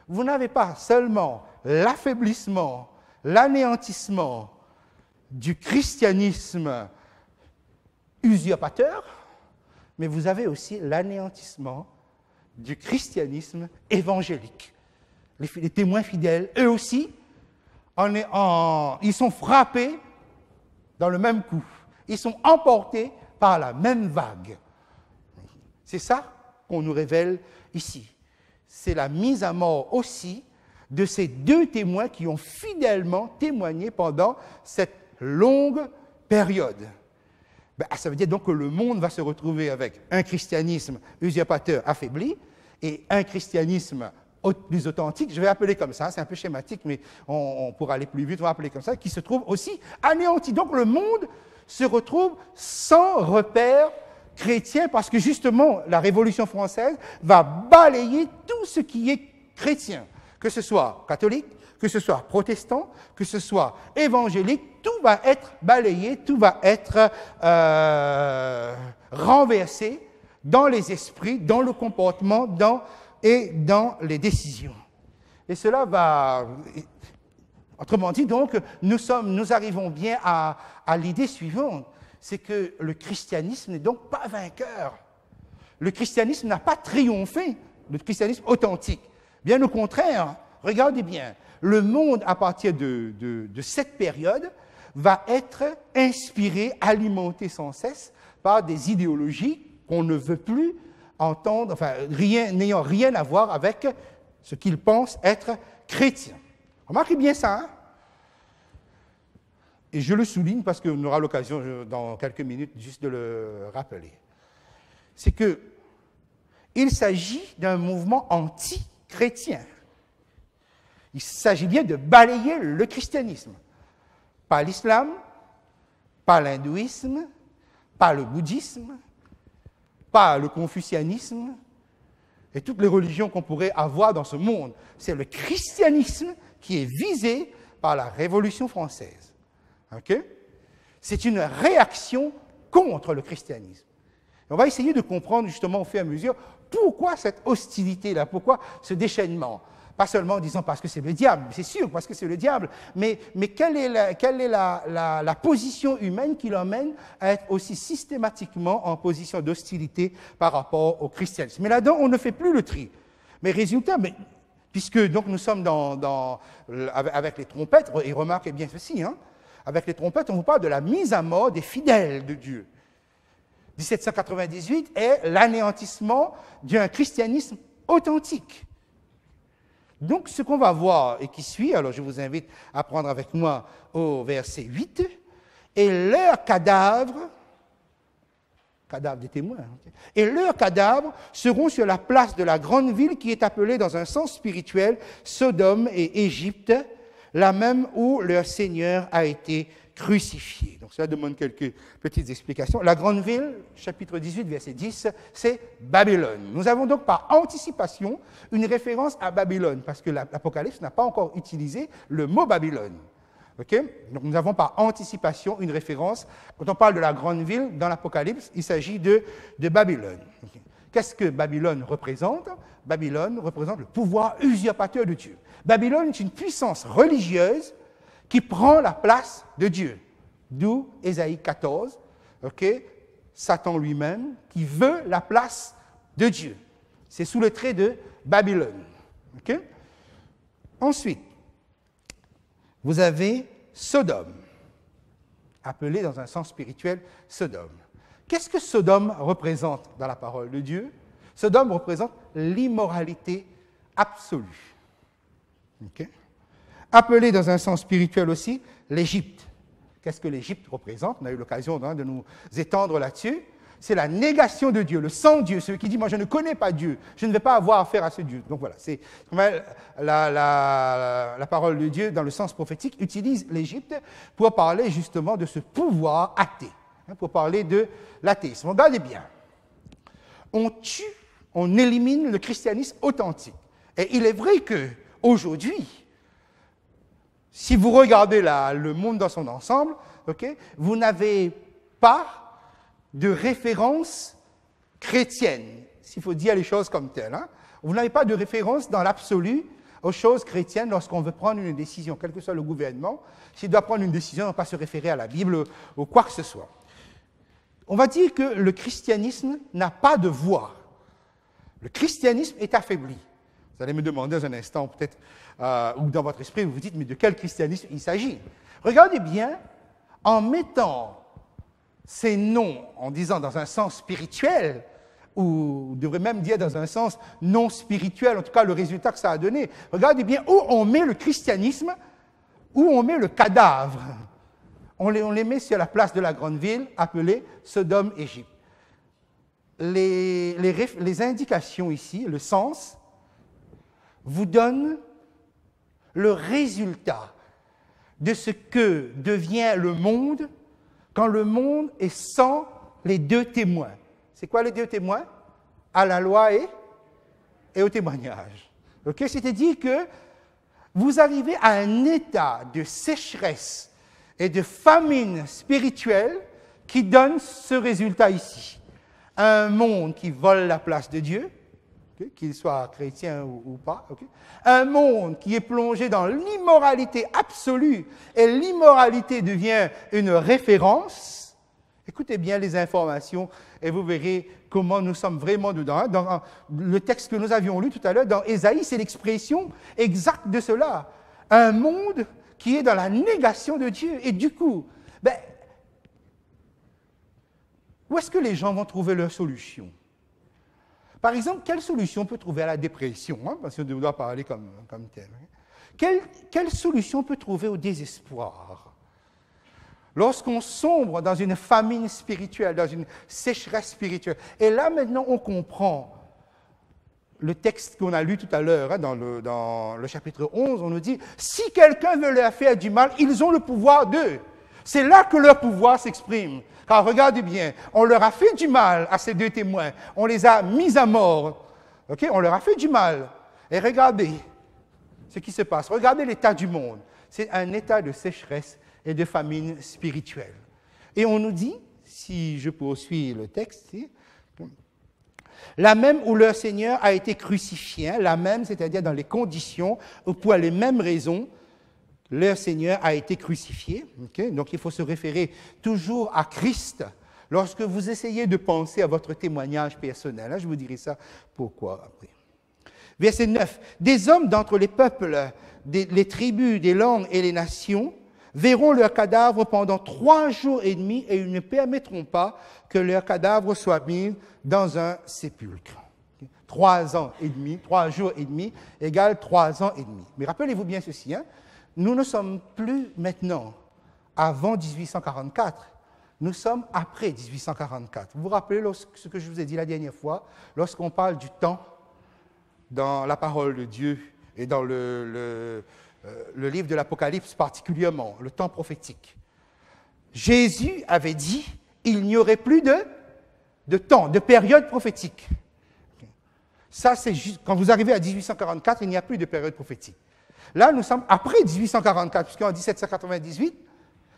vous n'avez pas seulement l'affaiblissement, l'anéantissement du christianisme usurpateur, mais vous avez aussi l'anéantissement du christianisme évangélique. Les témoins fidèles, eux aussi, ils sont frappés dans le même coup. Ils sont emportés par la même vague. C'est ça qu'on nous révèle ici. C'est la mise à mort aussi de ces deux témoins qui ont fidèlement témoigné pendant cette longue période. Ça veut dire donc que le monde va se retrouver avec un christianisme usurpateur affaibli et un christianisme plus authentique, je vais appeler comme ça, c'est un peu schématique, mais on pourra aller plus vite, on va appeler comme ça, qui se trouve aussi anéanti. Donc le monde se retrouve sans repère chrétien parce que justement la Révolution française va balayer tout ce qui est chrétien, que ce soit catholique, que ce soit protestant, que ce soit évangélique, tout va être balayé, tout va être renversé dans les esprits, dans le comportement, et dans les décisions. Et cela va... Autrement dit, donc, nous arrivons bien à l'idée suivante, c'est que le christianisme n'est donc pas vainqueur. Le christianisme n'a pas triomphé, le christianisme authentique. Bien au contraire, regardez bien, le monde à partir de cette période va être inspiré, alimenté sans cesse par des idéologies qu'on ne veut plus entendre, enfin, n'ayant rien à voir avec ce qu'ils pensent être chrétien. Remarquez bien ça, hein? Et je le souligne parce qu'on aura l'occasion dans quelques minutes juste de le rappeler. C'est que il s'agit d'un mouvement anti-chrétien. Il s'agit bien de balayer le christianisme. Pas l'islam, pas l'hindouisme, pas le bouddhisme, pas le confucianisme et toutes les religions qu'on pourrait avoir dans ce monde. C'est le christianisme qui est visé par la Révolution française. Okay? C'est une réaction contre le christianisme. Et on va essayer de comprendre justement au fur et à mesure pourquoi cette hostilité-là, pourquoi ce déchaînement. Pas seulement en disant parce que c'est le diable, c'est sûr, parce que c'est le diable, mais quelle est la position humaine qui l'emmène à être aussi systématiquement en position d'hostilité par rapport au christianisme. Mais là-dedans, on ne fait plus le tri. Mais résultat, puisque donc nous sommes avec les trompettes, et remarquez bien ceci, hein, avec les trompettes, on vous parle de la mise à mort des fidèles de Dieu. 1798 est l'anéantissement d'un christianisme authentique. Donc, ce qu'on va voir et qui suit, alors je vous invite à prendre avec moi au verset 8, et leurs cadavres des témoins, et leurs cadavres seront sur la place de la grande ville qui est appelée dans un sens spirituel Sodome et Égypte, là même où leur Seigneur a été crucifié. Donc cela demande quelques petites explications. La grande ville, chapitre 18, verset 10, c'est Babylone. Nous avons donc par anticipation une référence à Babylone, parce que l'Apocalypse n'a pas encore utilisé le mot Babylone. Okay? Donc nous avons par anticipation une référence. Quand on parle de la grande ville dans l'Apocalypse, il s'agit de Babylone. Okay? Qu'est-ce que Babylone représente? Babylone représente le pouvoir usurpateur de Dieu. Babylone est une puissance religieuse qui prend la place de Dieu. D'où Ésaïe 14, okay? Satan lui-même qui veut la place de Dieu. C'est sous le trait de Babylone. Okay? Ensuite, vous avez Sodome, appelé dans un sens spirituel Sodome. Qu'est-ce que Sodome représente dans la parole de Dieu? Sodome représente l'immoralité absolue. Okay? Appelé dans un sens spirituel aussi l'Égypte. Qu'est-ce que l'Égypte représente? On a eu l'occasion de nous étendre là-dessus. C'est la négation de Dieu, le sans-Dieu, celui qui dit « moi je ne connais pas Dieu, je ne vais pas avoir affaire à ce Dieu ». Donc voilà, c'est la parole de Dieu dans le sens prophétique utilise l'Égypte pour parler justement de ce pouvoir athée, pour parler de l'athéisme. Regardez bien, on tue, on élimine le christianisme authentique. Et il est vrai qu'aujourd'hui, si vous regardez le monde dans son ensemble, okay, vous n'avez pas de référence chrétienne, s'il faut dire les choses comme telles. Hein. Vous n'avez pas de référence dans l'absolu aux choses chrétiennes lorsqu'on veut prendre une décision, quel que soit le gouvernement. S'il doit prendre une décision, on ne va pas se référer à la Bible ou quoi que ce soit. On va dire que le christianisme n'a pas de voix. Le christianisme est affaibli. Vous allez me demander dans un instant, peut-être, ou dans votre esprit, vous vous dites, mais de quel christianisme il s'agit? Regardez bien, en mettant ces noms, en disant dans un sens spirituel, ou on devrait même dire dans un sens non spirituel, en tout cas le résultat que ça a donné. Regardez bien où on met le christianisme, où on met le cadavre. On les met sur la place de la grande ville appelée Sodome, Égypte. Les indications ici, le sens, vous donnent le résultat de ce que devient le monde quand le monde est sans les deux témoins. C'est quoi les deux témoins? À la loi et au témoignage. Okay? C'est-à-dire que vous arrivez à un état de sécheresse et de famine spirituelle qui donne ce résultat ici. Un monde qui vole la place de Dieu, okay? Qu'il soit chrétien ou pas. Okay? Un monde qui est plongé dans l'immoralité absolue et l'immoralité devient une référence. Écoutez bien les informations et vous verrez comment nous sommes vraiment dedans. Dans le texte que nous avions lu tout à l'heure, dans Ésaïe, c'est l'expression exacte de cela. Un monde qui est dans la négation de Dieu. Et du coup, où est-ce que les gens vont trouver leur solution? Par exemple, quelle solution on peut trouver à la dépression, hein, parce qu'on doit parler comme tel. Quelle solution on peut trouver au désespoir? Lorsqu'on sombre dans une famine spirituelle, dans une sécheresse spirituelle. Et là, maintenant, on comprend le texte qu'on a lu tout à l'heure, hein, dans le chapitre 11, on nous dit, si quelqu'un veut leur faire du mal, ils ont le pouvoir d'eux. C'est là que leur pouvoir s'exprime. Car regardez bien, on leur a fait du mal à ces deux témoins. On les a mis à mort. Okay? On leur a fait du mal. Et regardez ce qui se passe. Regardez l'état du monde. C'est un état de sécheresse et de famine spirituelle. Et on nous dit, si je poursuis le texte, la même où leur Seigneur a été crucifié, hein, la même, c'est-à-dire dans les conditions ou pour les mêmes raisons, leur Seigneur a été crucifié. Okay? Donc il faut se référer toujours à Christ lorsque vous essayez de penser à votre témoignage personnel. Hein, je vous dirai ça pourquoi après. Verset 9. Des hommes d'entre les peuples, les tribus, des langues et les nations verront leurs cadavres pendant 3 jours et demi et ils ne permettront pas que leurs cadavres soient mis dans un sépulcre. 3 ans et demi, 3 jours et demi égale 3 ans et demi. Mais rappelez-vous bien ceci, hein? Nous ne sommes plus maintenant avant 1844, nous sommes après 1844. Vous vous rappelez ce que je vous ai dit la dernière fois, lorsqu'on parle du temps dans la parole de Dieu et dans le livre de l'Apocalypse particulièrement, le temps prophétique. Jésus avait dit, il n'y aurait plus de temps, de période prophétique. Ça, c'est juste, quand vous arrivez à 1844, il n'y a plus de période prophétique. Là, nous sommes après 1844, puisqu'en 1798,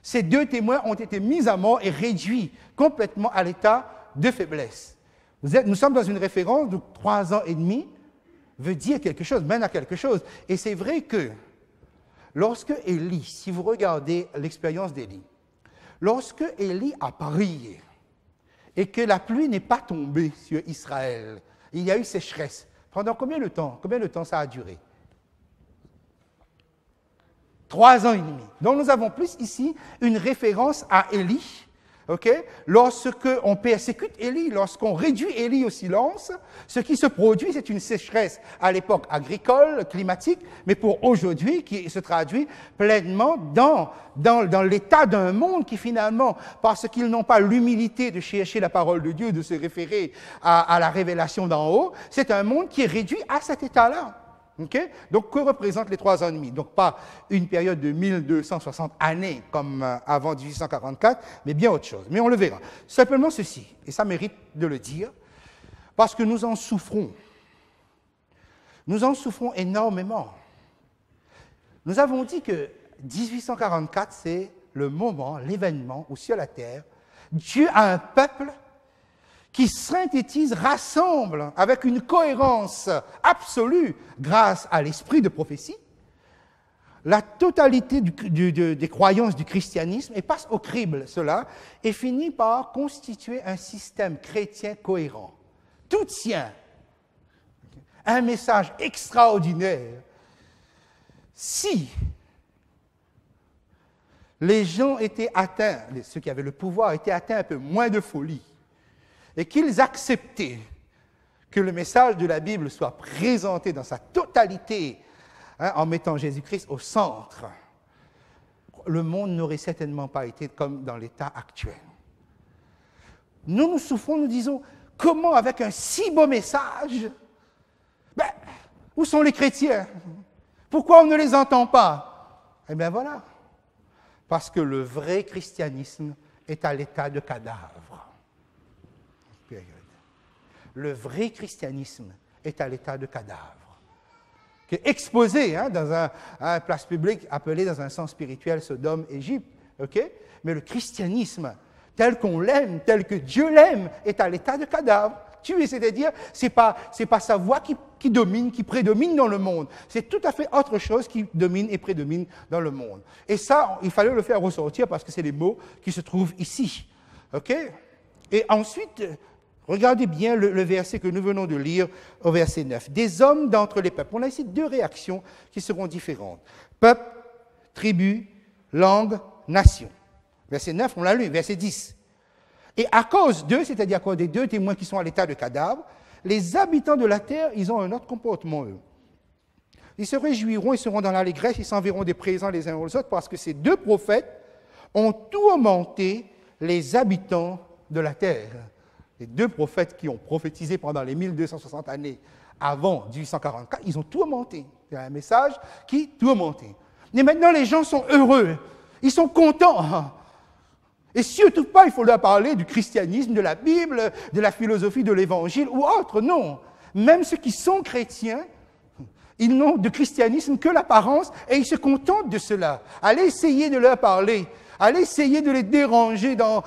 ces deux témoins ont été mis à mort et réduits complètement à l'état de faiblesse. Nous sommes dans une référence de 3 ans et demi, veut dire quelque chose, mène à quelque chose. Et c'est vrai que lorsque Élie, si vous regardez l'expérience d'Élie, lorsque Élie a prié et que la pluie n'est pas tombée sur Israël, il y a eu sécheresse. Pendant combien de temps? Combien de temps ça a duré? 3 ans et demi. Donc nous avons plus ici une référence à Élie. Lorsqu'on persécute Élie, lorsqu'on réduit Élie au silence, ce qui se produit, c'est une sécheresse à l'époque agricole, climatique, mais pour aujourd'hui, qui se traduit pleinement dans l'état d'un monde qui finalement, parce qu'ils n'ont pas l'humilité de chercher la parole de Dieu, de se référer à la révélation d'en haut, c'est un monde qui est réduit à cet état-là. Donc, que représentent les 3 ans et demi? Donc, pas une période de 1260 années comme avant 1844, mais bien autre chose. Mais on le verra. Simplement ceci, et ça mérite de le dire, parce que nous en souffrons. Nous en souffrons énormément. Nous avons dit que 1844, c'est le moment, l'événement où sur la terre, Dieu a un peuple qui synthétise, rassemble avec une cohérence absolue grâce à l'esprit de prophétie, la totalité des croyances du christianisme et passe au crible cela et finit par constituer un système chrétien cohérent. Tout tient. Un message extraordinaire. Si les gens étaient atteints, ceux qui avaient le pouvoir étaient atteints un peu moins de folie, et qu'ils acceptaient que le message de la Bible soit présenté dans sa totalité, en mettant Jésus-Christ au centre, le monde n'aurait certainement pas été comme dans l'état actuel. Nous souffrons, nous disons, comment avec un si beau message, où sont les chrétiens? Pourquoi on ne les entend pas? Eh bien voilà, parce que le vrai christianisme est à l'état de cadavre. Le vrai christianisme est à l'état de cadavre, qui est exposé dans un place publique appelé dans un sens spirituel Sodome, Égypte. Mais le christianisme, tel qu'on l'aime, tel que Dieu l'aime, est à l'état de cadavre. Tué, c'est-à-dire, c'est pas sa voix qui domine, qui prédomine dans le monde. C'est tout à fait autre chose qui domine et prédomine dans le monde. Et ça, il fallait le faire ressortir parce que c'est les mots qui se trouvent ici. Et ensuite, regardez bien le verset que nous venons de lire au verset 9. Des hommes d'entre les peuples. On a ici 2 réactions qui seront différentes. Peuple, tribu, langue, nation. Verset 9, on l'a lu. Verset 10. Et à cause d'eux, c'est-à-dire à cause des 2 témoins qui sont à l'état de cadavre, les habitants de la terre, ils ont un autre comportement, eux. Ils se réjouiront, ils seront dans l'allégresse, ils s'enverront des présents les uns aux autres, parce que ces 2 prophètes ont tourmenté les habitants de la terre. Les 2 prophètes qui ont prophétisé pendant les 1260 années avant 1844, ils ont tourmenté. C'est un message qui tourmentait. Mais maintenant, les gens sont heureux. Ils sont contents. Et surtout pas, il faut leur parler du christianisme, de la Bible, de la philosophie de l'Évangile ou autre. Non. Même ceux qui sont chrétiens, ils n'ont de christianisme que l'apparence et ils se contentent de cela. Allez essayer de leur parler. Allez essayer de les déranger dans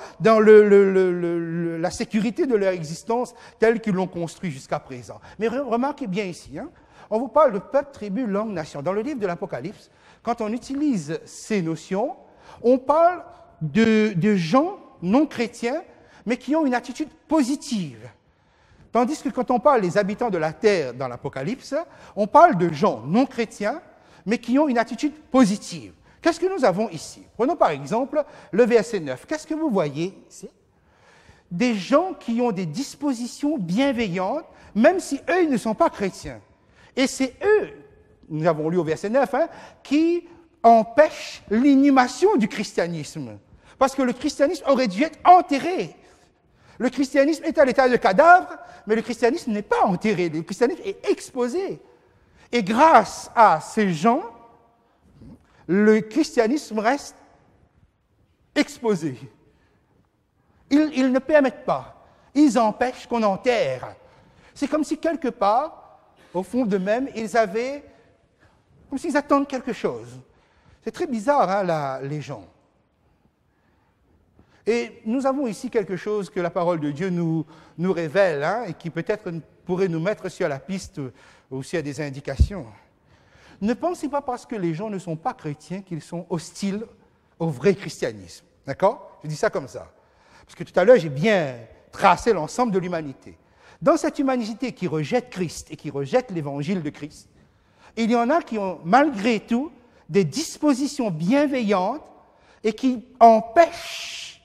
la sécurité de leur existence telle qu'ils l'ont construit jusqu'à présent. Mais remarquez bien ici, on vous parle de peuple, tribu, langue, nation. Dans le livre de l'Apocalypse, quand on utilise ces notions, on parle de gens non chrétiens, mais qui ont une attitude positive. Tandis que quand on parle des habitants de la terre dans l'Apocalypse, on parle de gens non chrétiens, mais qui ont une attitude positive. Qu'est-ce que nous avons ici? Prenons par exemple le verset 9. Qu'est-ce que vous voyez ici? Des gens qui ont des dispositions bienveillantes, même si eux, ils ne sont pas chrétiens. Et c'est eux, nous avons lu au verset 9, qui empêchent l'inhumation du christianisme. Parce que le christianisme aurait dû être enterré. Le christianisme est à l'état de cadavre, mais le christianisme n'est pas enterré. Le christianisme est exposé. Et grâce à ces gens le christianisme reste exposé. Ils ne permettent pas. Ils empêchent qu'on enterre. C'est comme si quelque part, au fond d'eux-mêmes, comme s'ils attendent quelque chose. C'est très bizarre, hein, les gens. Et nous avons ici quelque chose que la parole de Dieu nous révèle, hein, et qui peut-être pourrait nous mettre sur la piste aussi à des indications. Ne pensez pas parce que les gens ne sont pas chrétiens qu'ils sont hostiles au vrai christianisme. D'accord? Je dis ça comme ça. Parce que tout à l'heure, j'ai bien tracé l'ensemble de l'humanité. Dans cette humanité qui rejette Christ et qui rejette l'évangile de Christ, il y en a qui ont malgré tout des dispositions bienveillantes et qui empêchent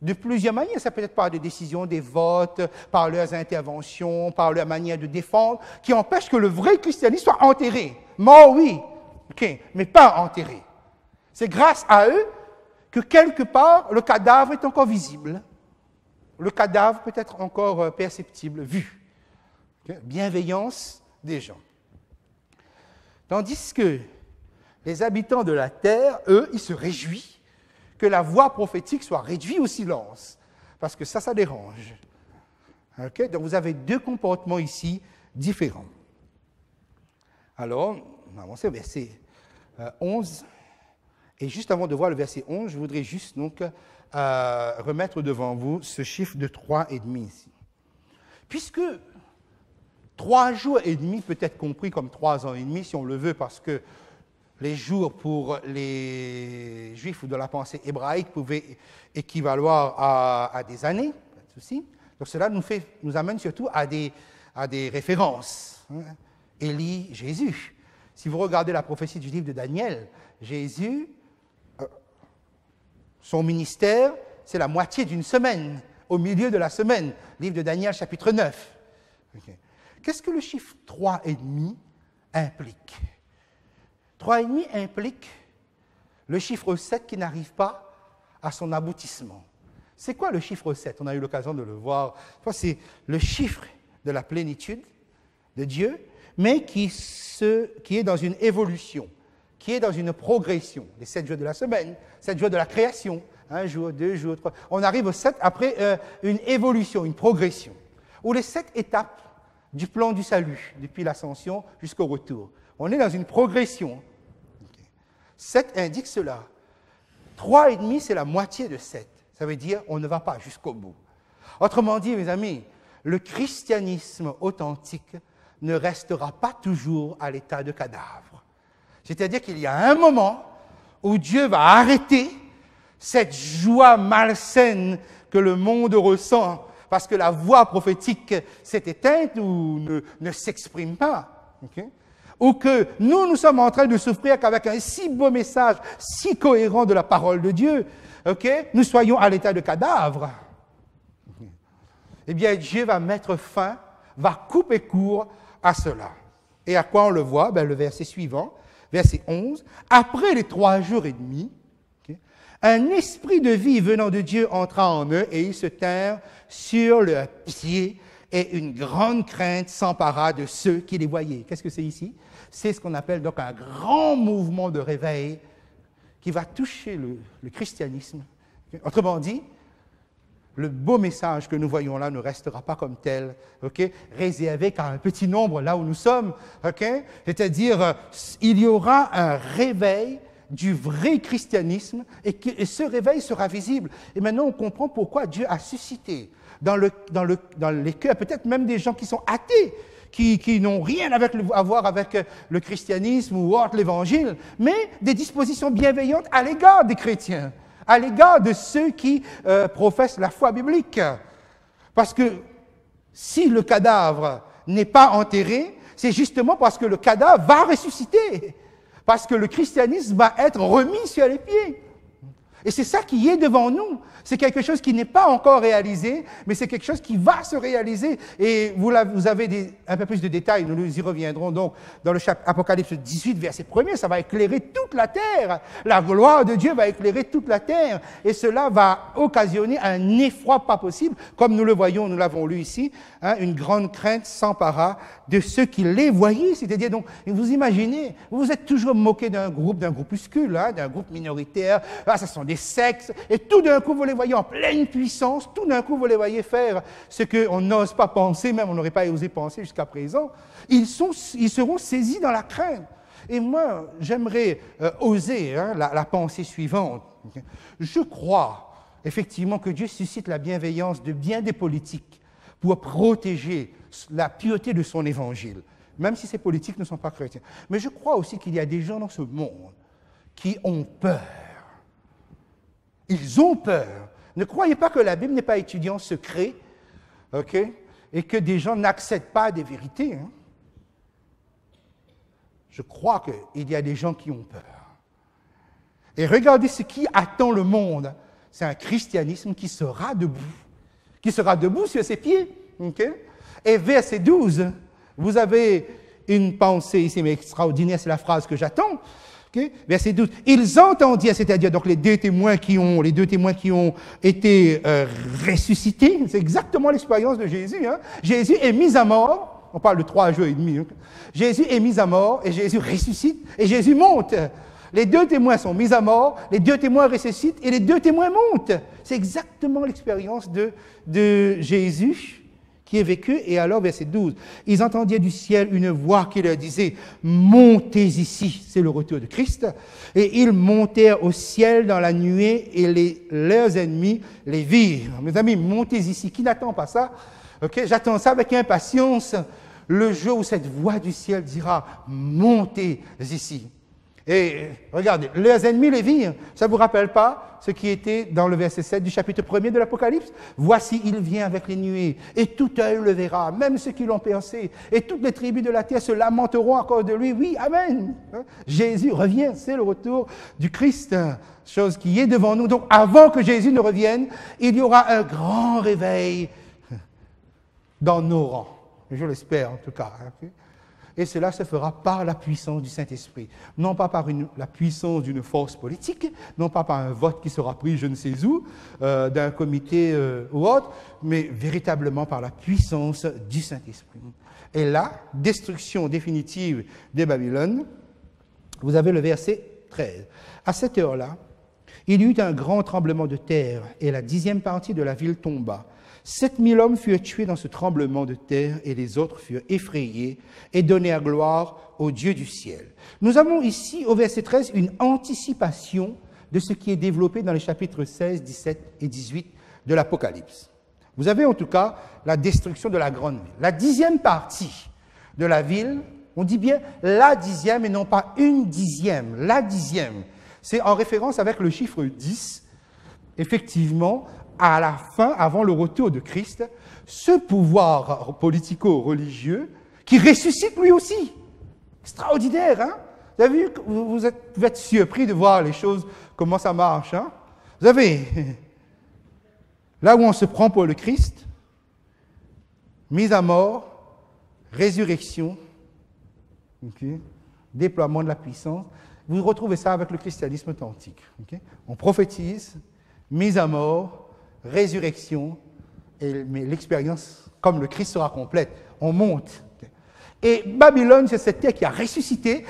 de plusieurs manières, ça peut être par des décisions, des votes, par leurs interventions, par leur manière de défendre, qui empêchent que le vrai christianisme soit enterré. Mort, oui, okay, mais pas enterré. C'est grâce à eux que quelque part, le cadavre est encore visible. Le cadavre peut être encore perceptible, vu. Okay? Bienveillance des gens. Tandis que les habitants de la terre, eux, ils se réjouissent que la voix prophétique soit réduite au silence, parce que ça dérange. Okay? Donc vous avez deux comportements ici différents. Alors, on va avancer au verset 11. Et juste avant de voir le verset 11, je voudrais juste donc remettre devant vous ce chiffre de 3,5 ici. Puisque 3 jours et demi peut être compris comme 3 ans et demi, si on le veut, parce que les jours pour les Juifs ou de la pensée hébraïque pouvaient équivaloir à des années, pas de souci. Donc cela nous amène surtout à des références. Hein. Élie, Jésus. Si vous regardez la prophétie du livre de Daniel, Jésus, son ministère, c'est la moitié d'une semaine, au milieu de la semaine. Livre de Daniel, chapitre 9. Okay. Qu'est-ce que le chiffre 3,5 implique? 3,5 implique le chiffre 7 qui n'arrive pas à son aboutissement. C'est quoi le chiffre 7? On a eu l'occasion de le voir. C'est le chiffre de la plénitude de Dieu, mais qui est dans une évolution, qui est dans une progression. Les 7 jours de la semaine, 7 jours de la création, 1 jour, 2 jours, 3. On arrive au 7 après une évolution, une progression, où les 7 étapes du plan du salut, depuis l'ascension jusqu'au retour. On est dans une progression. 7 indique cela. 3,5, c'est la moitié de 7. Ça veut dire on ne va pas jusqu'au bout. Autrement dit, mes amis, le christianisme authentique ne restera pas toujours à l'état de cadavre. C'est-à-dire qu'il y a un moment où Dieu va arrêter cette joie malsaine que le monde ressent parce que la voix prophétique s'est éteinte ou ne s'exprime pas. Okay? Ou que nous sommes en train de souffrir qu'avec un si beau message, si cohérent de la parole de Dieu, okay, nous soyons à l'état de cadavre. Eh bien, Dieu va mettre fin, va couper court à cela. Et à quoi on le voit? Le verset suivant, verset 11. Après les 3 jours et demi, okay, un esprit de vie venant de Dieu entra en eux et ils se tinrent sur leurs pieds et une grande crainte s'empara de ceux qui les voyaient. Qu'est-ce que c'est ici? C'est ce qu'on appelle donc un grand mouvement de réveil qui va toucher le christianisme. Autrement dit, le beau message que nous voyons là ne restera pas comme tel, okay, réservé qu'à un petit nombre là où nous sommes. Okay? C'est-à-dire, il y aura un réveil du vrai christianisme et ce réveil sera visible. Et maintenant, on comprend pourquoi Dieu a suscité dans les cœurs, peut-être même des gens qui sont athées, qui n'ont rien à voir avec le christianisme ou autre l'évangile, mais des dispositions bienveillantes à l'égard des chrétiens, à l'égard de ceux qui professent la foi biblique. Parce que si le cadavre n'est pas enterré, c'est justement parce que le cadavre va ressusciter, parce que le christianisme va être remis sur les pieds. Et c'est ça qui est devant nous. C'est quelque chose qui n'est pas encore réalisé, mais c'est quelque chose qui va se réaliser. Et vous avez un peu plus de détails, nous y reviendrons donc dans le chapitre Apocalypse 18, verset 1er, ça va éclairer toute la terre. La gloire de Dieu va éclairer toute la terre. Et cela va occasionner un effroi pas possible, comme nous le voyons, nous l'avons lu ici, hein, une grande crainte s'empara de ceux qui les voyaient. C'est-à-dire, donc, vous imaginez, vous vous êtes toujours moqué d'un groupuscule, hein, d'un groupe minoritaire, ah, ce sont des sectes, et tout d'un coup, vous les voyez en pleine puissance, tout d'un coup, vous les voyez faire ce qu'on n'ose pas penser, même on n'aurait pas osé penser jusqu'à présent. Ils seront saisis dans la crainte. Et moi, j'aimerais oser la pensée suivante. Je crois effectivement que Dieu suscite la bienveillance de bien des politiques pour protéger la pureté de son évangile, même si ces politiques ne sont pas chrétiens. Mais je crois aussi qu'il y a des gens dans ce monde qui ont peur. Ils ont peur. Ne croyez pas que la Bible n'est pas étudiée en secret, ok, et que des gens n'accèdent pas à des vérités. Hein. Je crois qu'il y a des gens qui ont peur. Et regardez ce qui attend le monde. C'est un christianisme qui sera debout sur ses pieds. Okay? Et verset 12, vous avez une pensée ici, mais extraordinaire, c'est la phrase que j'attends. Okay? Verset 12, ils entendirent, c'est-à-dire donc les deux témoins qui ont été ressuscités, c'est exactement l'expérience de Jésus. Hein? Jésus est mis à mort, on parle de 3 jours et demi, hein? Jésus est mis à mort et Jésus ressuscite et Jésus monte. Les 2 témoins sont mis à mort, les 2 témoins ressuscitent et les 2 témoins montent. C'est exactement l'expérience de Jésus qui est vécue. Et alors, verset 12, ils entendirent du ciel une voix qui leur disait « Montez ici », c'est le retour de Christ. Et ils montèrent au ciel dans la nuée et leurs ennemis les virent. Mes amis, montez ici. Qui n'attend pas ça? Okay? J'attends ça avec impatience. Le jour où cette voix du ciel dira « Montez ici ». Et regardez, leurs ennemis les virent. Ça ne vous rappelle pas ce qui était dans le verset 7 du chapitre 1er de l'Apocalypse? Voici, il vient avec les nuées, et tout œil le verra, même ceux qui l'ont percé, et toutes les tribus de la terre se lamenteront à cause de lui. Oui, amen. Jésus revient, c'est le retour du Christ, chose qui est devant nous. Donc, avant que Jésus ne revienne, il y aura un grand réveil dans nos rangs. Je l'espère en tout cas. Et cela se fera par la puissance du Saint-Esprit. Non pas par la puissance d'une force politique, non pas par un vote qui sera pris je ne sais où, d'un comité ou autre, mais véritablement par la puissance du Saint-Esprit. Et là, destruction définitive de Babylone, vous avez le verset 13. À cette heure-là, il y eut un grand tremblement de terre, et la 10e partie de la ville tomba. 7000 hommes furent tués dans ce tremblement de terre et les autres furent effrayés et donnèrent gloire au Dieu du ciel. Nous avons ici, au verset 13, une anticipation de ce qui est développé dans les chapitres 16, 17 et 18 de l'Apocalypse. Vous avez en tout cas la destruction de la grande ville. La 10e partie de la ville, on dit bien la 10e et non pas une 10e, la 10e. C'est en référence avec le chiffre 10, effectivement, à la fin, avant le retour de Christ, ce pouvoir politico-religieux qui ressuscite lui aussi. Extraordinaire, hein? Vous avez vu, vous êtes surpris de voir les choses, comment ça marche, hein? Vous avez, là où on se prend pour le Christ, mise à mort, résurrection, okay, déploiement de la puissance, vous retrouvez ça avec le christianisme authentique. Okay? On prophétise, mise à mort, résurrection, mais l'expérience, comme le Christ sera complète, on monte. Et Babylone, c'est cette terre qui a ressuscité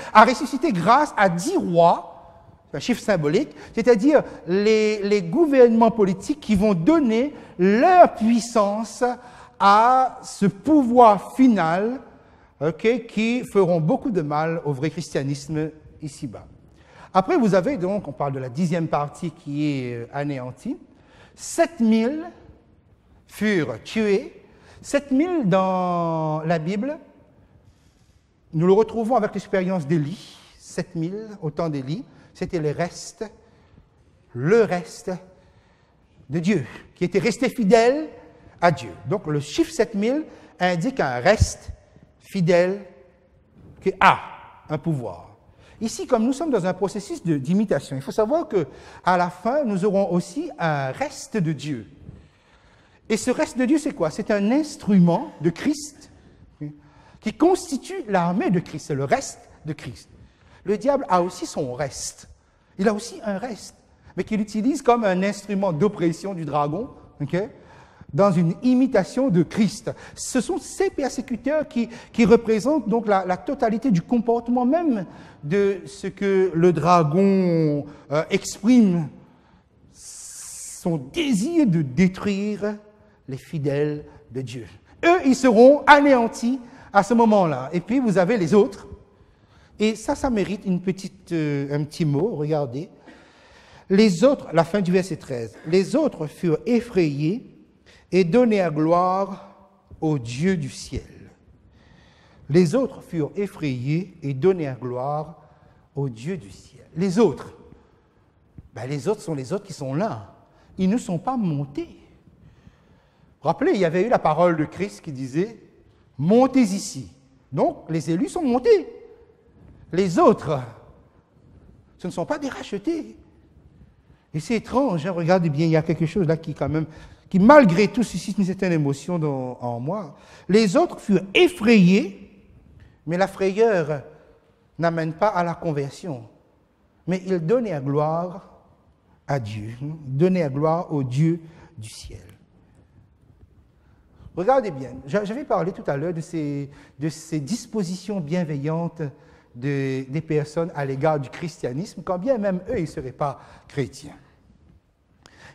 grâce à 10 rois, c'est un chiffre symbolique, c'est-à-dire les gouvernements politiques qui vont donner leur puissance à ce pouvoir final, okay, qui feront beaucoup de mal au vrai christianisme ici-bas. Après, vous avez donc, on parle de la 10e partie qui est anéantie, 7000 furent tués. 7000 dans la Bible, nous le retrouvons avec l'expérience d'Élie. 7000 au temps d'Élie, c'était le reste de Dieu, qui était resté fidèle à Dieu. Donc le chiffre 7000 indique un reste fidèle qui a un pouvoir. Ici, comme nous sommes dans un processus d'imitation, il faut savoir qu'à la fin, nous aurons aussi un reste de Dieu. Et ce reste de Dieu, c'est quoi? C'est un instrument de Christ qui constitue l'armée de Christ, c'est le reste de Christ. Le diable a aussi son reste. Il a aussi un reste, mais qu'il utilise comme un instrument d'oppression du dragon, dans une imitation de Christ. Ce sont ces persécuteurs qui représentent donc la totalité du comportement même de ce que le dragon exprime, son désir de détruire les fidèles de Dieu. Eux, ils seront anéantis à ce moment-là. Et puis, vous avez les autres. Et ça mérite un petit mot, regardez. Les autres, la fin du verset 13, les autres furent effrayés et donnés à gloire au Dieu du ciel. Les autres furent effrayés et donnés à gloire au Dieu du ciel. Les autres, les autres sont les autres qui sont là. Ils ne sont pas montés. Rappelez, il y avait eu la parole de Christ qui disait « Montez ici ». Donc, les élus sont montés. Les autres, ce ne sont pas des rachetés. Et c'est étrange, regardez bien, il y a quelque chose là qui malgré tout suscite une certaine émotion en moi. Les autres furent effrayés, mais la frayeur n'amène pas à la conversion. Mais ils donnaient à gloire à Dieu, ils donnaient à gloire au Dieu du ciel. Regardez bien, j'avais parlé tout à l'heure de ces dispositions bienveillantes des personnes à l'égard du christianisme, quand bien même eux, ils ne seraient pas chrétiens.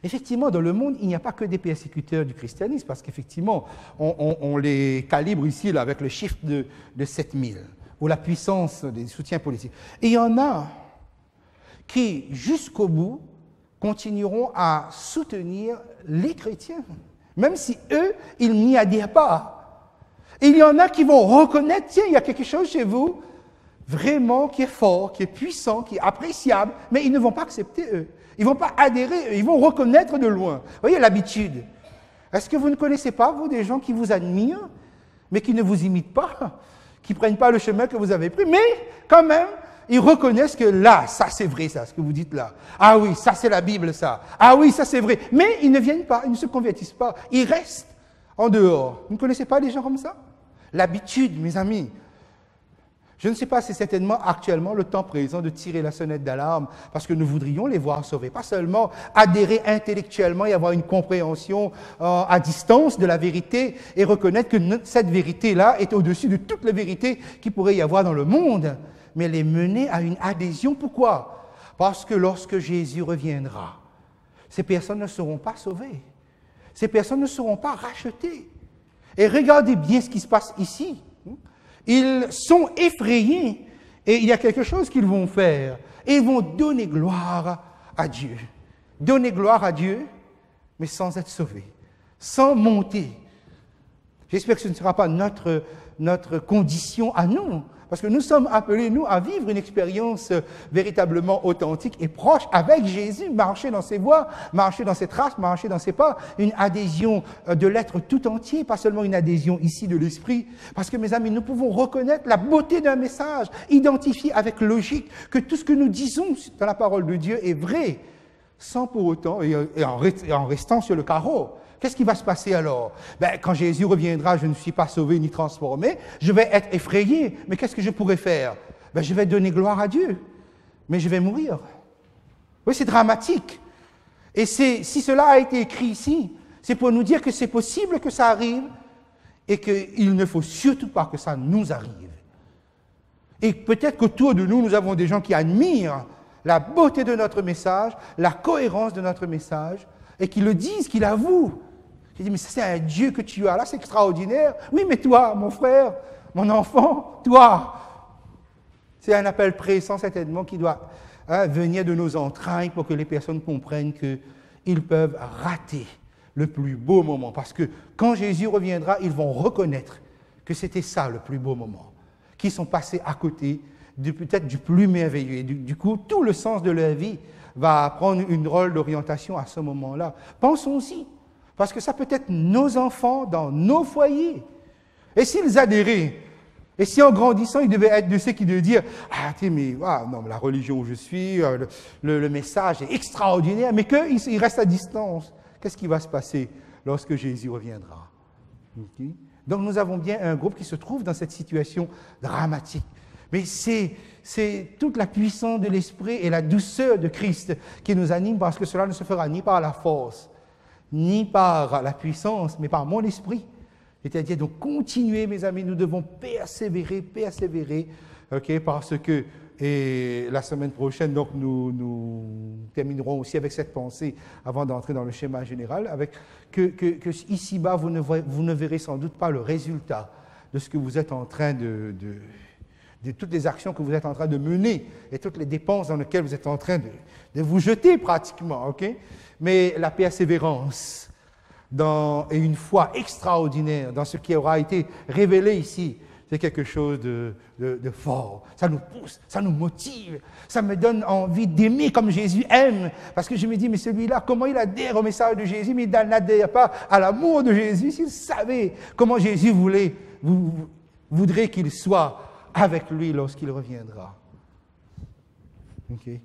Effectivement, dans le monde, il n'y a pas que des persécuteurs du christianisme, parce qu'effectivement, on les calibre ici là, avec le chiffre de 7000, ou la puissance des soutiens politiques. Et il y en a qui, jusqu'au bout, continueront à soutenir les chrétiens, même si eux, ils n'y adhèrent pas. Et il y en a qui vont reconnaître, tiens, il y a quelque chose chez vous, vraiment qui est fort, qui est puissant, qui est appréciable, mais ils ne vont pas accepter eux. Ils ne vont pas adhérer, ils vont reconnaître de loin. Vous voyez l'habitude. Est-ce que vous ne connaissez pas, vous, des gens qui vous admirent, mais qui ne vous imitent pas, qui ne prennent pas le chemin que vous avez pris, mais quand même, ils reconnaissent que là, ça c'est vrai, ça, ce que vous dites là. Ah oui, ça c'est la Bible, ça. Ah oui, ça c'est vrai. Mais ils ne viennent pas, ils ne se convertissent pas. Ils restent en dehors. Vous ne connaissez pas des gens comme ça? L'habitude, mes amis. Je ne sais pas si c'est certainement actuellement le temps présent de tirer la sonnette d'alarme parce que nous voudrions les voir sauvés. Pas seulement adhérer intellectuellement et avoir une compréhension à distance de la vérité et reconnaître que cette vérité-là est au-dessus de toutes les vérités qu'il pourrait y avoir dans le monde, mais les mener à une adhésion. Pourquoi? Parce que lorsque Jésus reviendra, ces personnes ne seront pas sauvées. Ces personnes ne seront pas rachetées. Et regardez bien ce qui se passe ici. Ils sont effrayés et il y a quelque chose qu'ils vont faire. Et ils vont donner gloire à Dieu. Donner gloire à Dieu, mais sans être sauvés, sans monter. J'espère que ce ne sera pas notre condition à nous, parce que nous sommes appelés, nous, à vivre une expérience véritablement authentique et proche avec Jésus, marcher dans ses voies, marcher dans ses traces, marcher dans ses pas, une adhésion de l'être tout entier, pas seulement une adhésion ici de l'esprit. Parce que, mes amis, nous pouvons reconnaître la beauté d'un message, identifier avec logique que tout ce que nous disons dans la parole de Dieu est vrai, sans pour autant, et en restant sur le carreau. Qu'est-ce qui va se passer alors? Quand Jésus reviendra, je ne suis pas sauvé ni transformé, je vais être effrayé. Mais qu'est-ce que je pourrais faire? Je vais donner gloire à Dieu, mais je vais mourir. Oui, c'est dramatique. Et si cela a été écrit ici, c'est pour nous dire que c'est possible que ça arrive et qu'il ne faut surtout pas que ça nous arrive. Et peut-être qu'autour de nous, nous avons des gens qui admirent la beauté de notre message, la cohérence de notre message, et qui le disent, qui l'avouent. Je dis, mais c'est un Dieu que tu as là, c'est extraordinaire. Oui, mais toi, mon frère, mon enfant, toi. C'est un appel pressant, certainement, qui doit venir de nos entrailles pour que les personnes comprennent qu'ils peuvent rater le plus beau moment. Parce que quand Jésus reviendra, ils vont reconnaître que c'était ça le plus beau moment. Qu'ils sont passés à côté peut-être du plus merveilleux. Et du coup, tout le sens de leur vie va prendre une rôle d'orientation à ce moment-là. Pensons-y. Parce que ça peut être nos enfants dans nos foyers. Et s'ils adhéraient Et si en grandissant, il devait être de ceux qui devaient dire « Ah, mais non, mais la religion où je suis, le message est extraordinaire », mais qu'il reste à distance. Qu'est-ce qui va se passer lorsque Jésus reviendra? Okay? Donc nous avons bien un groupe qui se trouve dans cette situation dramatique. Mais c'est toute la puissance de l'Esprit et la douceur de Christ qui nous anime, parce que cela ne se fera ni par la force, ni par la puissance, mais par mon esprit. C'est-à-dire, donc, continuez, mes amis, nous devons persévérer, okay, parce que, et la semaine prochaine, donc, nous terminerons aussi avec cette pensée, avant d'entrer dans le schéma général, avec que ici-bas, vous ne verrez sans doute pas le résultat de ce que vous êtes en train de toutes les actions que vous êtes en train de mener, et toutes les dépenses dans lesquelles vous êtes en train de vous jeter, pratiquement, ok? Mais la persévérance, et une foi extraordinaire dans ce qui aura été révélé ici, c'est quelque chose de fort. Ça nous pousse, ça nous motive, ça me donne envie d'aimer comme Jésus aime. Parce que je me dis, mais celui-là, comment il adhère au message de Jésus, mais il n'adhère pas à l'amour de Jésus. S'il savait comment Jésus voudrait qu'il soit avec lui lorsqu'il reviendra. Okay.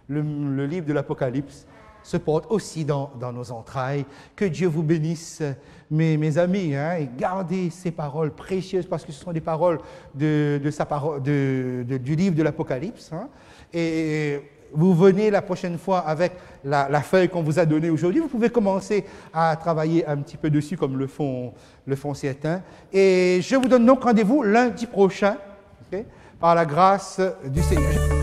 Le livre de l'Apocalypse se porte aussi dans nos entrailles. Que Dieu vous bénisse, mes amis, hein, et gardez ces paroles précieuses, parce que ce sont des paroles du livre de l'Apocalypse. Hein, et vous venez la prochaine fois avec la feuille qu'on vous a donnée aujourd'hui. Vous pouvez commencer à travailler un petit peu dessus, comme le font certains. Et je vous donne donc rendez-vous lundi prochain, okay, par la grâce du Seigneur.